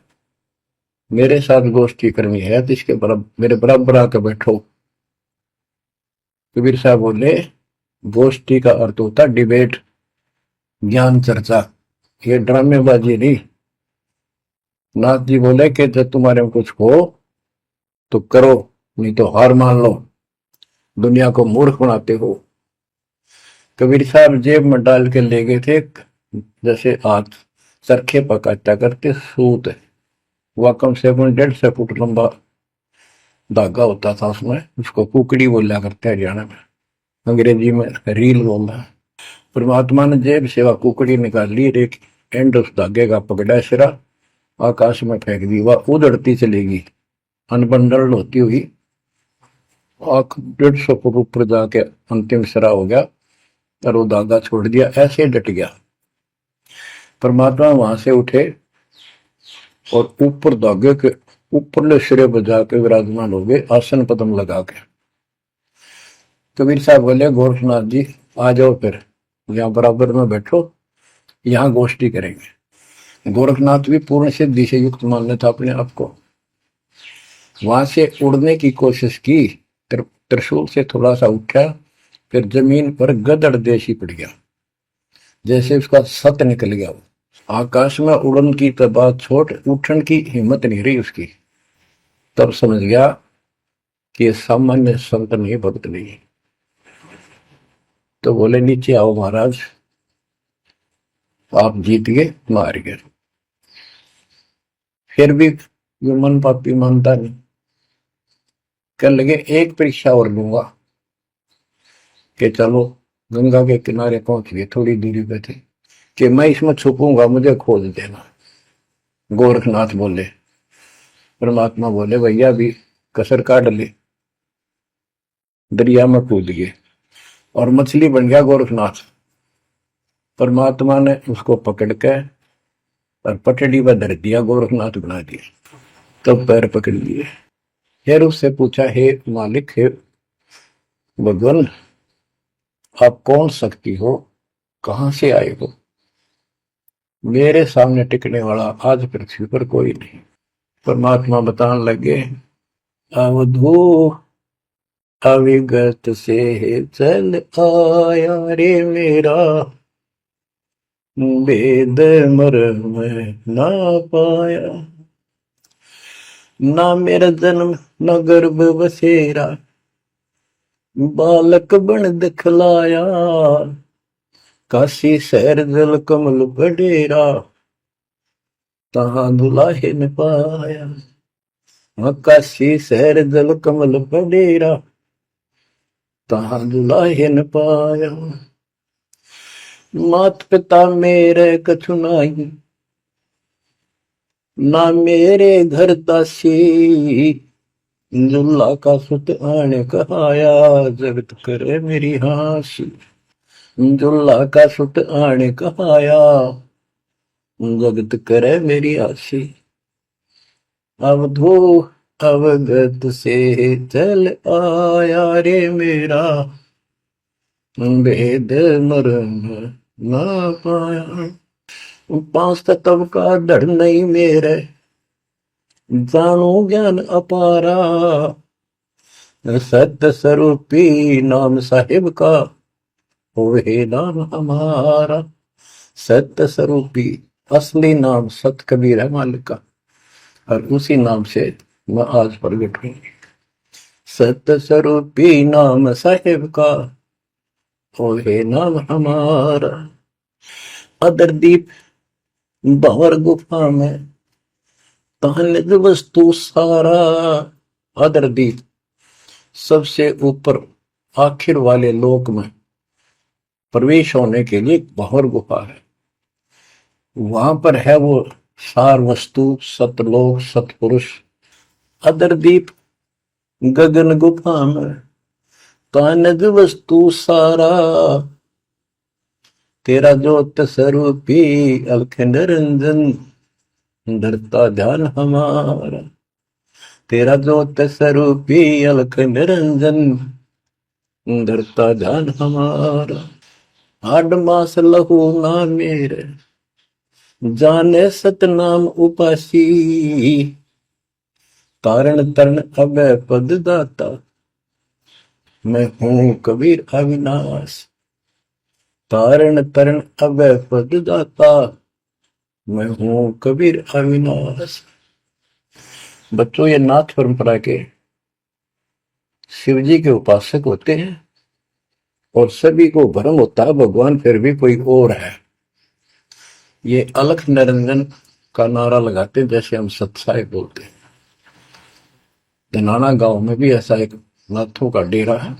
मेरे साथ गोष्ठी करनी है तो इसके मेरे बराबर आकर बैठो। कबीर साहब बोले गोष्ठी का अर्थ होता डिबेट, ज्ञान चर्चा, ये ड्रामेबाजी नहीं। नाथ जी बोले कि जब तुम्हारे में कुछ हो तो करो, नहीं तो हार मान लो, दुनिया को मूर्ख बनाते हो। कबीर साहब जेब में डाल के ले गए थे, जैसे हाथ चरखे पकाता करते सूत, वह कम से कम 150 फुट लंबा धागा होता था, उसमें उसको कुकड़ी बोला करते हरियाणा में, अंग्रेजी में रील बोलना। परमात्मा ने जेब से वह कुकड़ी निकाल ली, एक एंड उस धागे का पकड़ा, सिरा आकाश में फेंक दी, वह उड़ती चलेगी अनबंडल होती हुई, 150 फुट ऊपर जाके अंतिम सिरा हो गया, और वो धागा छोड़ दिया, ऐसे डट गया। परमात्मा वहां से उठे और ऊपर धागे के ऊपरले सिरे पर जाके विराजमान हो गए, आसन पद्म लगा के। कबीर साहब बोले गोरखनाथ जी आ जाओ, फिर यहाँ बराबर में बैठो, यहाँ गोष्ठी करेंगे। गोरखनाथ भी पूर्ण सिद्धि से युक्त मान लेता अपने आप को, वहां से उड़ने की कोशिश की, त्रिशूल से थोड़ा सा उठा, फिर जमीन पर गदड़ देशी पड़ गया, जैसे उसका सत निकल गया। आकाश में उड़न की तो बात छोड़, उठन की हिम्मत नहीं रही उसकी। तब समझ गया कि ये सामान्य संत नहीं, भक्त नहीं। तो बोले नीचे आओ महाराज, आप जीत गए, मार गए। फिर भी ये मन पापी मानता नहीं, कहने लगे एक परीक्षा और लूंगा, कि चलो गंगा के किनारे पहुंच गए, थोड़ी दूरी पे थे, कि मैं इसमें छुपूंगा, मुझे खोज देना। गोरखनाथ बोले, परमात्मा बोले भैया भी कसर काट ले, दरिया में कूद गए और मछली बन गया गोरखनाथ। परमात्मा ने उसको पकड़ के और पटड़ी पर धर दिया, गोरखनाथ बना दिया। तब पैर पकड़ लिए। फिर उससे पूछा, हे मालिक, हे भगवान, आप कौन शक्ति हो, कहां से आए हो? मेरे सामने टिकने वाला आज पृथ्वी पर कोई नहीं। परमात्मा बताने लगे, अवधू अविगत से चल आया रे मेरा, वेद मर्म ना पाया। ना मेरा जन्म न गर्भ बसेरा, बालक बन दिखलाया। काशी शहर जल कमल बडेरा, तहां दुलाहे न पाया। काशी शहर जल कमल बडेरा, तहां दुलाहे न पाया। मात पिता मेरे कछु नाही, ना मेरे घर दासी। दुल्ला का सुत आने कहाया, जगत करे मेरी हासी। दुल्ला का सुत आने कहाया, जगत करे मेरी हासी। अवधू अवगत से चल आया रे मेरा, वेद मर्म ना पाया। पांच तत्व का धड़ नहीं मेरे, जानू ज्ञान अपारा। सत्य स्वरूपी नाम साहिब का, वही नाम हमारा। सत्य स्वरूपी असली नाम सत कबीर है मालिक का, और उसी नाम से मैं आज प्रगट हूं। सत्य स्वरूपी नाम साहिब का, वही नाम हमारा। अदरदीप भंवर गुफा में तहनिज वस्तु सारा। अदरदीप सबसे ऊपर आखिर वाले लोक में प्रवेश होने के लिए भंवर गुफा है। वहां पर है वो सार वस्तु, सतलोक, सतपुरुष। अदरदीप गगन गुफा में तहनिज वस्तु सारा। तेरा ज्योत स्वरूपी अलख निरंजन, धरता ध्यान हमारा। तेरा ज्योत स्वरूपी अलख निरंजन, धरता ध्यान हमारा। हाड मास लहू ना मेरे, जाने सतनाम उपासी। तारण तरण अभय पद दाता, मैं हूं कबीर अविनाश। तारण तरण अभय पद दाता, मैं हूं कबीर अविनाश। बच्चों, ये नाथ परंपरा के शिव जी के उपासक होते हैं और सभी को भ्रम होता है भगवान फिर भी कोई और है। ये अलख निरंजन का नारा लगाते हैं, जैसे हम सत्साई बोलते हैं। धनाना गांव में भी ऐसा एक नाथों का डेरा है।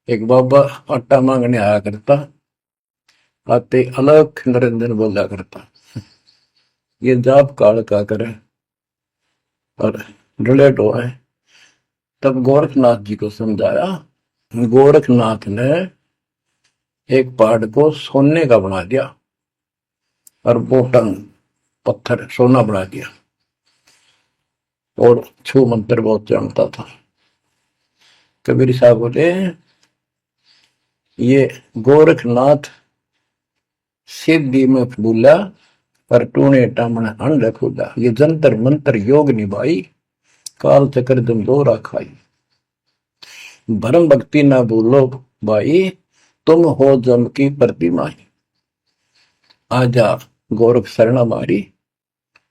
एक बाबा आटा मांगने आया करता, आते अलख निरंजन बोला करता। ये जाप काल का करे और डले डोए। तब गोरखनाथ जी को समझाया। गोरखनाथ ने एक पहाड़ को सोने का बना दिया और बोटन पत्थर सोना बना दिया, और छू मंत्र बहुत जानता था। कबीर साहब बोले, ये गोरखनाथ सिद्धि में फूला पर टूने टामण हंड खुदा। ये जंतर मंत्र योग निभाई, काल चक्र जम दोरा खाई। भरम भक्ति ना भूलो भाई, तुम हो जम की प्रतिमा। आजा गोरख शरण हमारी,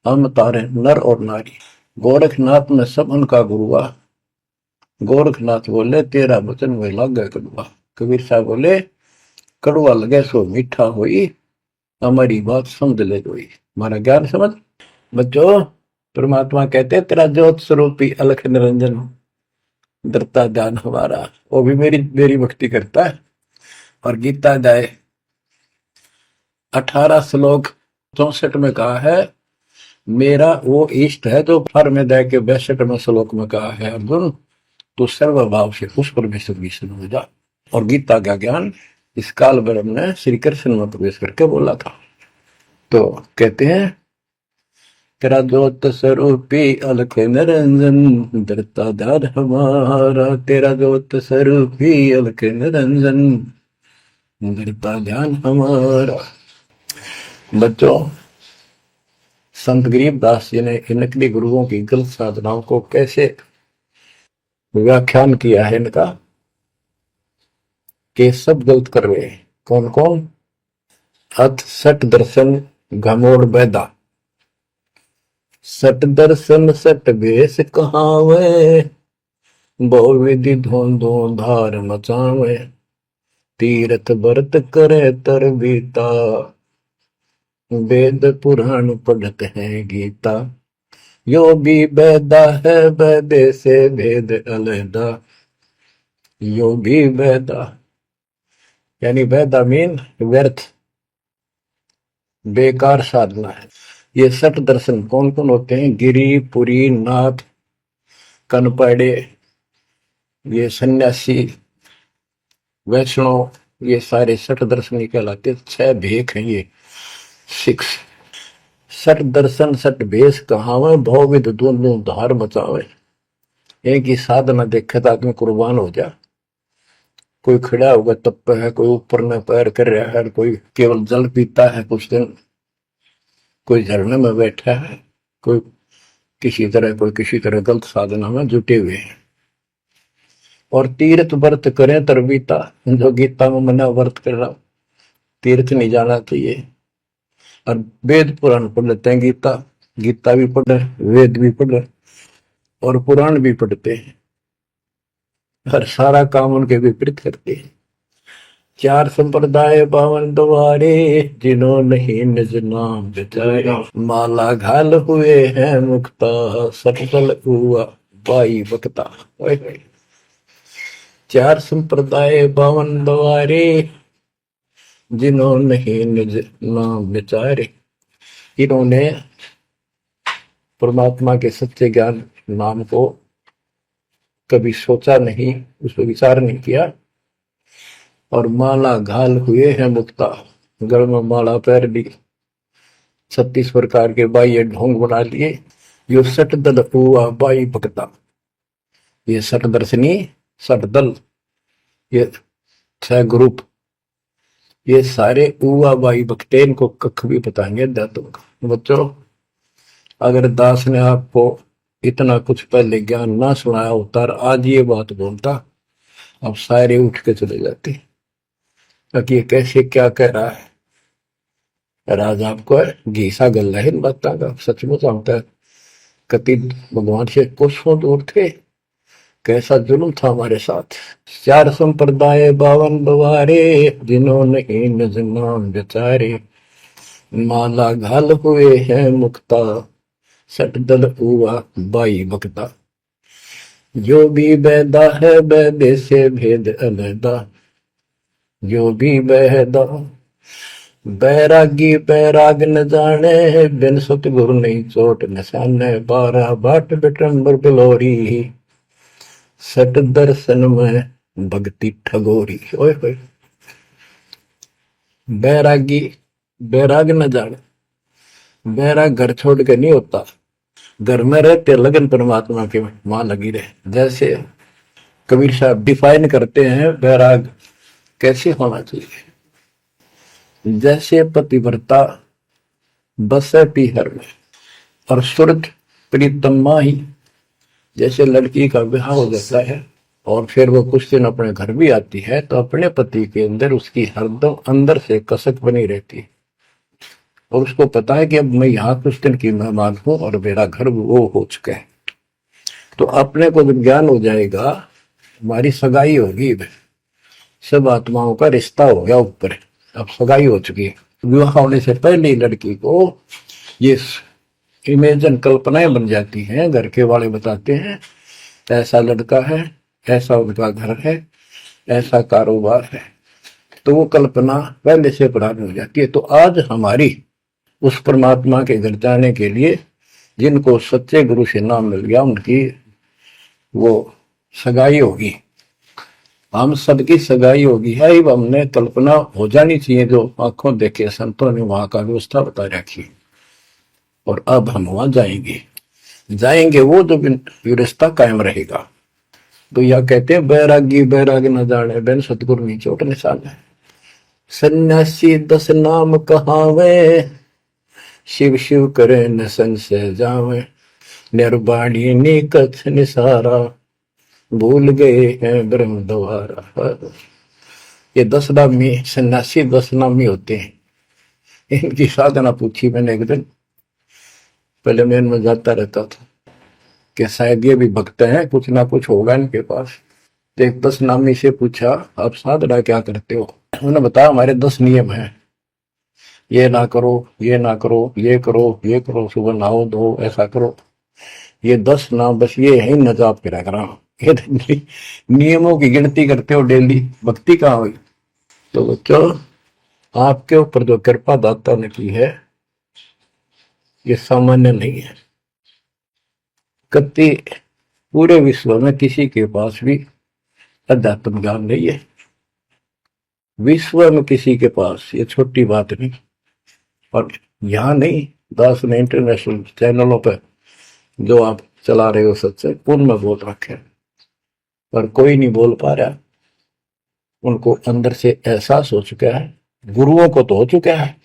हम तारे नर और नारी। गोरखनाथ में सब उनका गुरुआ। गोरखनाथ बोले, तेरा वचन में लागे कड़ुआ। कबीर साहब बोले, कड़ुआ लगे सो मीठा होई, हमारी बात समझ ले जोई। हमारा ज्ञान समझ। बच्चों, परमात्मा कहते हैं, तेरा ज्योत स्वरूपी अलख निरंजन, धरता ध्यान हमारा। वो भी मेरी भक्ति करता है। और गीता जाए 18 श्लोक 64 में कहा है, मेरा वो इष्ट है जो फर में दे के 62 श्लोक में कहा है, अर्जुन तो सर्वभाव से उस परमेश्वर की शरण हो जा। और गीता का ज्ञान इस काल ब्रह्म ने श्री कृष्ण में प्रवेश करके बोला था। तो कहते हैं तेरा ज्योत स्वरूपी अलख निरंजन धरता धार हमारा, तेरा ज्योत स्वरूपी अलख निरंजन धरता ध्यान हमारा। बच्चों, संत गरीबदास जी ने इन नकली गुरुओं की गलत साधनाओं को कैसे व्याख्यान किया है इनका, कि सब गलत कर रहे हैं। कौन कौन? अथ सट दर्शन घमोड़ बैदा, सट दर्शन सट भेष कहावे, बहु विधि धोंधो धार मचावे, तीरथ व्रत करे तर बीता, वेद पुराण पढ़त है गीता। यो भी बैदा है बैदे से भेद अलहदा, यो भी बैदा यानी बैदा मीन व्यर्थ, बेकार साधना है। ये सठ दर्शन कौन कौन होते हैं? गिरी, पुरी, नाथ, कनपड़े, ये सन्यासी, वैष्णव, ये सारे सठ दर्शन कहलाते। 6 भेख हैं ये 6। सठ दर्शन सठ भेष कहावे, भौविध दोनों धार बचावे। एक ही साधना देखे तो आदमी कुर्बान हो जा। कोई खड़ा होगा तप है, कोई ऊपर में पैर कर रहा है, कोई केवल जल पीता है कुछ दिन, कोई झरने में बैठा है, कोई किसी तरह गलत साधना में जुटे हुए हैं। और तीर्थ व्रत करें तरबीता, जो गीता में मना व्रत कर रहा, तीर्थ नहीं जाना चाहिए। और वेद पुराण पढ़ लेते हैं, गीता भी पढ़ रहे, वेद भी पढ़ रहे और पुराण भी पढ़ते हैं, हर सारा काम उनके विपरीत करते हैं। 4 संप्रदाय 52 द्वारे, जिन्हों नहीं निज नाम बिचारे, माला घाल हुए हैं मुक्ता, सटल हुआ बाई बकता। 4 संप्रदाय 52 द्वारे, जिन्हों नहीं निज नाम बिचारे। इन्होंने परमात्मा के सच्चे ज्ञान नाम को कभी सोचा नहीं, उस पर विचार नहीं किया। और माला घाल हुए हैं मुक्ता, गल में माला पैर ली, 36 प्रकार के बाह्य ढोंग बना लिए। यो सट दल हुआ बाई भक्ता, ये सट दर्शनी, सट दल, ये 6 ग्रुप, ये सारे उवा बाई भक्ते, इनको कख भी बताएंगे दातों का। बच्चों, अगर दास ने आपको इतना कुछ पहले ज्ञान ना सुनाया होता और आज ये बात बोलता, अब सारे उठ के चले जाते कि ये कैसे क्या कह रहा है। राज आपको घीसा गल है इन बातों का, सचमुच आता है। कति भगवान से कोसों दूर थे, कैसा जुल्म था हमारे साथ। 4 संप्रदाय 52 द्वारे, जिन्हों नहीं निज नाम बिचारे, माला घाल हुए हैं मुक्ता, सट दल हुआ बाई बकता। जो भी बैदा है बैदे से भेद अलहदा, जो भी बैदा। बैरागी बैराग न जाने, बिन सतगुरु नहीं चोट निशाने, 12 बाट बिटंबर बिलोरी, सट दर्शन में भक्ति ठगोरी। ओए होए, बैरागी बैराग न जाने, बैराग घर छोड़ के नहीं होता, घर में रहते लगन परमात्मा के वहां लगी रहे। जैसे कबीर साहब डिफाइन करते हैं बैराग कैसे होना चाहिए। जैसे पतिव्रता बसे पीहर में और सुरत प्रीतमा ही, जैसे लड़की का विवाह हो जाता है और फिर वो कुछ दिन अपने घर भी आती है, तो अपने पति के अंदर उसकी हरदम अंदर से कसक बनी रहती है और उसको पता है कि अब मैं यहाँ कुछ दिन की मेहमान हूं और मेरा घर वो हो चुका है। तो अपने को जब ज्ञान हो जाएगा, हमारी सगाई होगी, सब आत्माओं का रिश्ता हो गया ऊपर, अब सगाई हो चुकी है। विवाह होने से पहले ही लड़की को ये इमेजन कल्पनाएं बन जाती हैं। घर के वाले बताते हैं ऐसा लड़का है, ऐसा उनका घर है, ऐसा कारोबार है, तो वो कल्पना पहले से पुरानी हो जाती है। तो आज हमारी उस परमात्मा के घर जाने के लिए जिनको सच्चे गुरु से नाम मिल गया, उनकी वो सगाई होगी, हम सबकी सगाई होगी है। अब हमने कल्पना हो जानी चाहिए, जो आंखों देखे संतों ने वहां का व्यवस्था बता रखी। और अब हम वहां जाएंगे, जाएंगे वो जो रिश्ता कायम रहेगा। तो यह कहते हैं बैरागी बैराग न जाने बिन सतगुरु नी चोट निशान है। सन्यासी 10 नाम कहावे, शिव शिव करे न संशय जावे। निर्वाणी नी कछ निसारा, भूल गए हैं ब्रह्म द्वारा। ये 10 नामी सन्यासी 10 नामी होते हैं। इनकी साधना पूछी मैंने एक दिन, पहले मैं इनमें जाता रहता था कि शायद ये भी भक्त हैं, कुछ ना कुछ होगा इनके पास। तो एक 10 नामी से पूछा, आप साधना क्या करते हो? उन्होंने बताया हमारे 10 नियम हैं, ये ना करो, ये ना करो, ये करो, ये करो, सुबह नहाओ धो, ऐसा करो। ये 10 नाम बस ये है न जाप करा करा। ये नियमों की गिनती करते हो डेली, भक्ति कहाँ हुई? तो बच्चों, आपके ऊपर जो कृपा दाता ने की है ये सामान्य नहीं है। कति पूरे विश्व में किसी के पास भी अध्यात्म ज्ञान नहीं है। विश्व में किसी के पास, ये छोटी बात नहीं। और यहाँ नहीं, दास ने इंटरनेशनल चैनलों पर जो आप चला रहे हो सत्संग, उनमें बोल रखे, पर कोई नहीं बोल पा रहा। उनको अंदर से एहसास हो चुका है, गुरुओं को तो हो चुका है,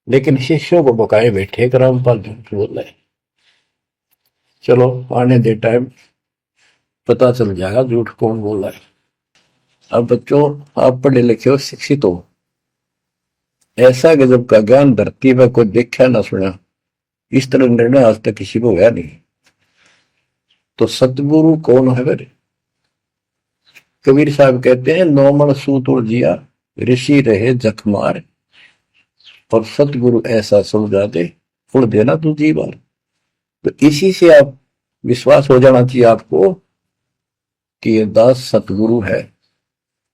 लेकिन शिष्यों को बकाए बैठे कि रामपाल झूठ बोल रहे। चलो आने दे टाइम, पता चल जाएगा झूठ कौन बोल रहा है। अब बच्चों, आप पढ़े लिखे हो, शिक्षित हो, ऐसा गजब का ज्ञान धरती में कोई देखा ना सुना, इस तरह निर्णय आज तक किसी को हुआ नहीं। तो सतगुरु कौन है फिर? कबीर साहब कहते हैं, नौमण सूत जिया ऋषि रहे जखमार, और सतगुरु ऐसा समझा दे उड़ देना तू जी बार। तो इसी से आप विश्वास हो जाना चाहिए आपको कि ये दास सतगुरु है।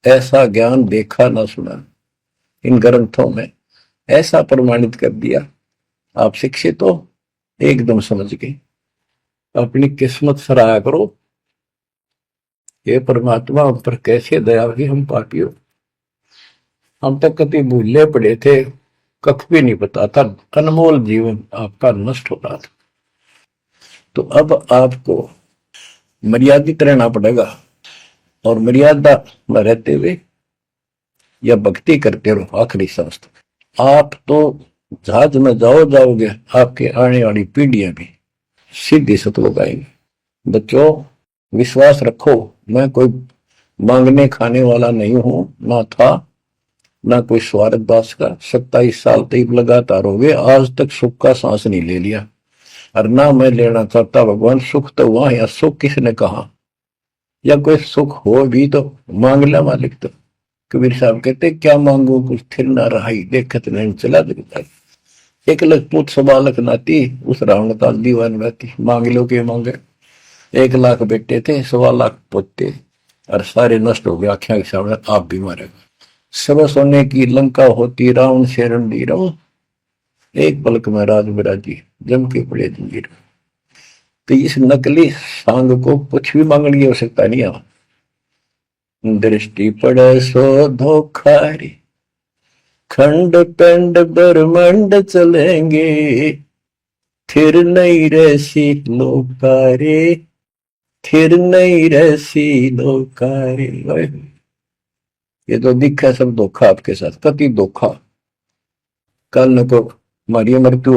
ऐसा ज्ञान देखा ना सुना, इन ग्रंथों में ऐसा प्रमाणित कर दिया। आप शिक्षित हो, एकदम समझ गए। अपनी किस्मत सराहा करो, ये परमात्मा हम पर कैसे दया हुई, हम पापी हो। हम तक कभी भूले पड़े थे, कख भी नहीं पता था, अनमोल जीवन आपका नष्ट हो रहा था। तो अब आपको मर्यादित रहना पड़ेगा, और मर्यादा में रहते हुए या भक्ति करते रहो आखिरी सांस तक। आप तो जहाज में जाओगे, आपके आने वाली पीढ़ियां भी सीधी सतलोक आएंगी। बच्चों, विश्वास रखो, मैं कोई मांगने खाने वाला नहीं हूं, ना था, ना कोई स्वार्थ दास का। 27 साल तक लगातार हो गए, आज तक सुख का सांस नहीं ले लिया, और ना मैं लेना चाहता। भगवान सुख तो वहां है, सुख किसने कहा? या कोई सुख हो भी तो मांग ला मालिक। तो कबीर साहब कहते, क्या मांगू कुछ थिर ना रहाई, देखत नहीं चला दिखता। 1 लाख पूत 1.25 लाख नाती, उस रावण ताल दीवान रहती। मांग लो के मांगे, 1 लाख बेटे थे, 1.25 लाख पोते, और सारे नष्ट हो गए आख्या के सामने। आप भी मारेगा। सब सोने की लंका होती, रावण से रणधीर, एक पलक में राज बिराजी, जम के पड़े जंजीर। तो इस नकली सांग को कुछ भी मांगने की आवश्यकता नहीं है। दृष्टि पड़े सो धोखारी, खंड पेंड ब्रह्मंड चलेंगे, फिर नहीं रहसी लोकारे, फिर नहीं रहसी लोकारे। ये तो दिखा सब धोखा आपके साथ, कति धोखा। कल न को हमारी मृत्यु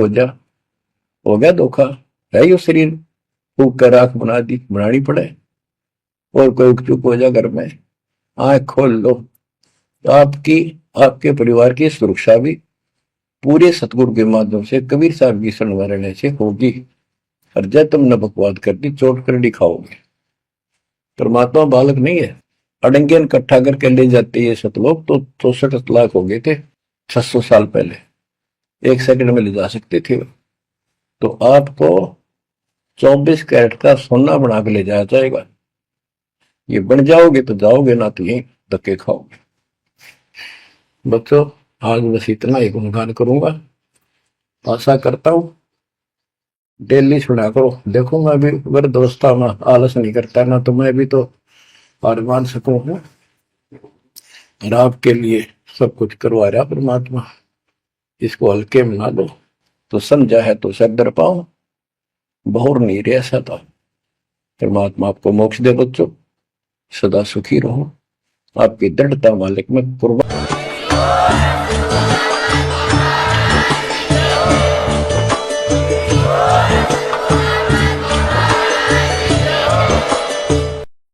हो गया धोखा है। यो शरीर फूक कर राख बना दी, बनानी पड़े, और कोई चुप हो जा घर में, आंख खोल लो। तो आपकी, आपके परिवार की सुरक्षा भी पूरे सतगुरु के माध्यम से, कबीर साहब की शरण रहने से होगी। और जब तुमने बकवाद कर दी, चोट कर दिखाओगे। परमात्मा बालक नहीं है, अड़ंगियन इकट्ठा करके ले जाते ये सतलोक। तो 64 लाख हो गए थे 600 साल पहले, 1 सेकंड में ले जा सकते थे। तो आपको 24 कैरेट का सोना बना के ले जाया जाएगा। ये बन जाओगे तो जाओगे, ना तो यही धक्के खाओगे। बच्चों, आज बस इतना ही गुणगान करूंगा। आशा करता हूं डेली सुना करो। देखो मैं भी अगर दोस्ता में आलस नहीं करता ना, तो मैं भी तो हार मान सकूं। और आपके लिए सब कुछ करवा रहा परमात्मा, इसको हल्के में ना लो। तो समझा है तो सदर पाओ, बहुर नहीं रह सकता। परमात्मा आपको मोक्ष दे बच्चों, सदा सुखी रहो। आपकी दृढ़ता मालिक में कुर्बान।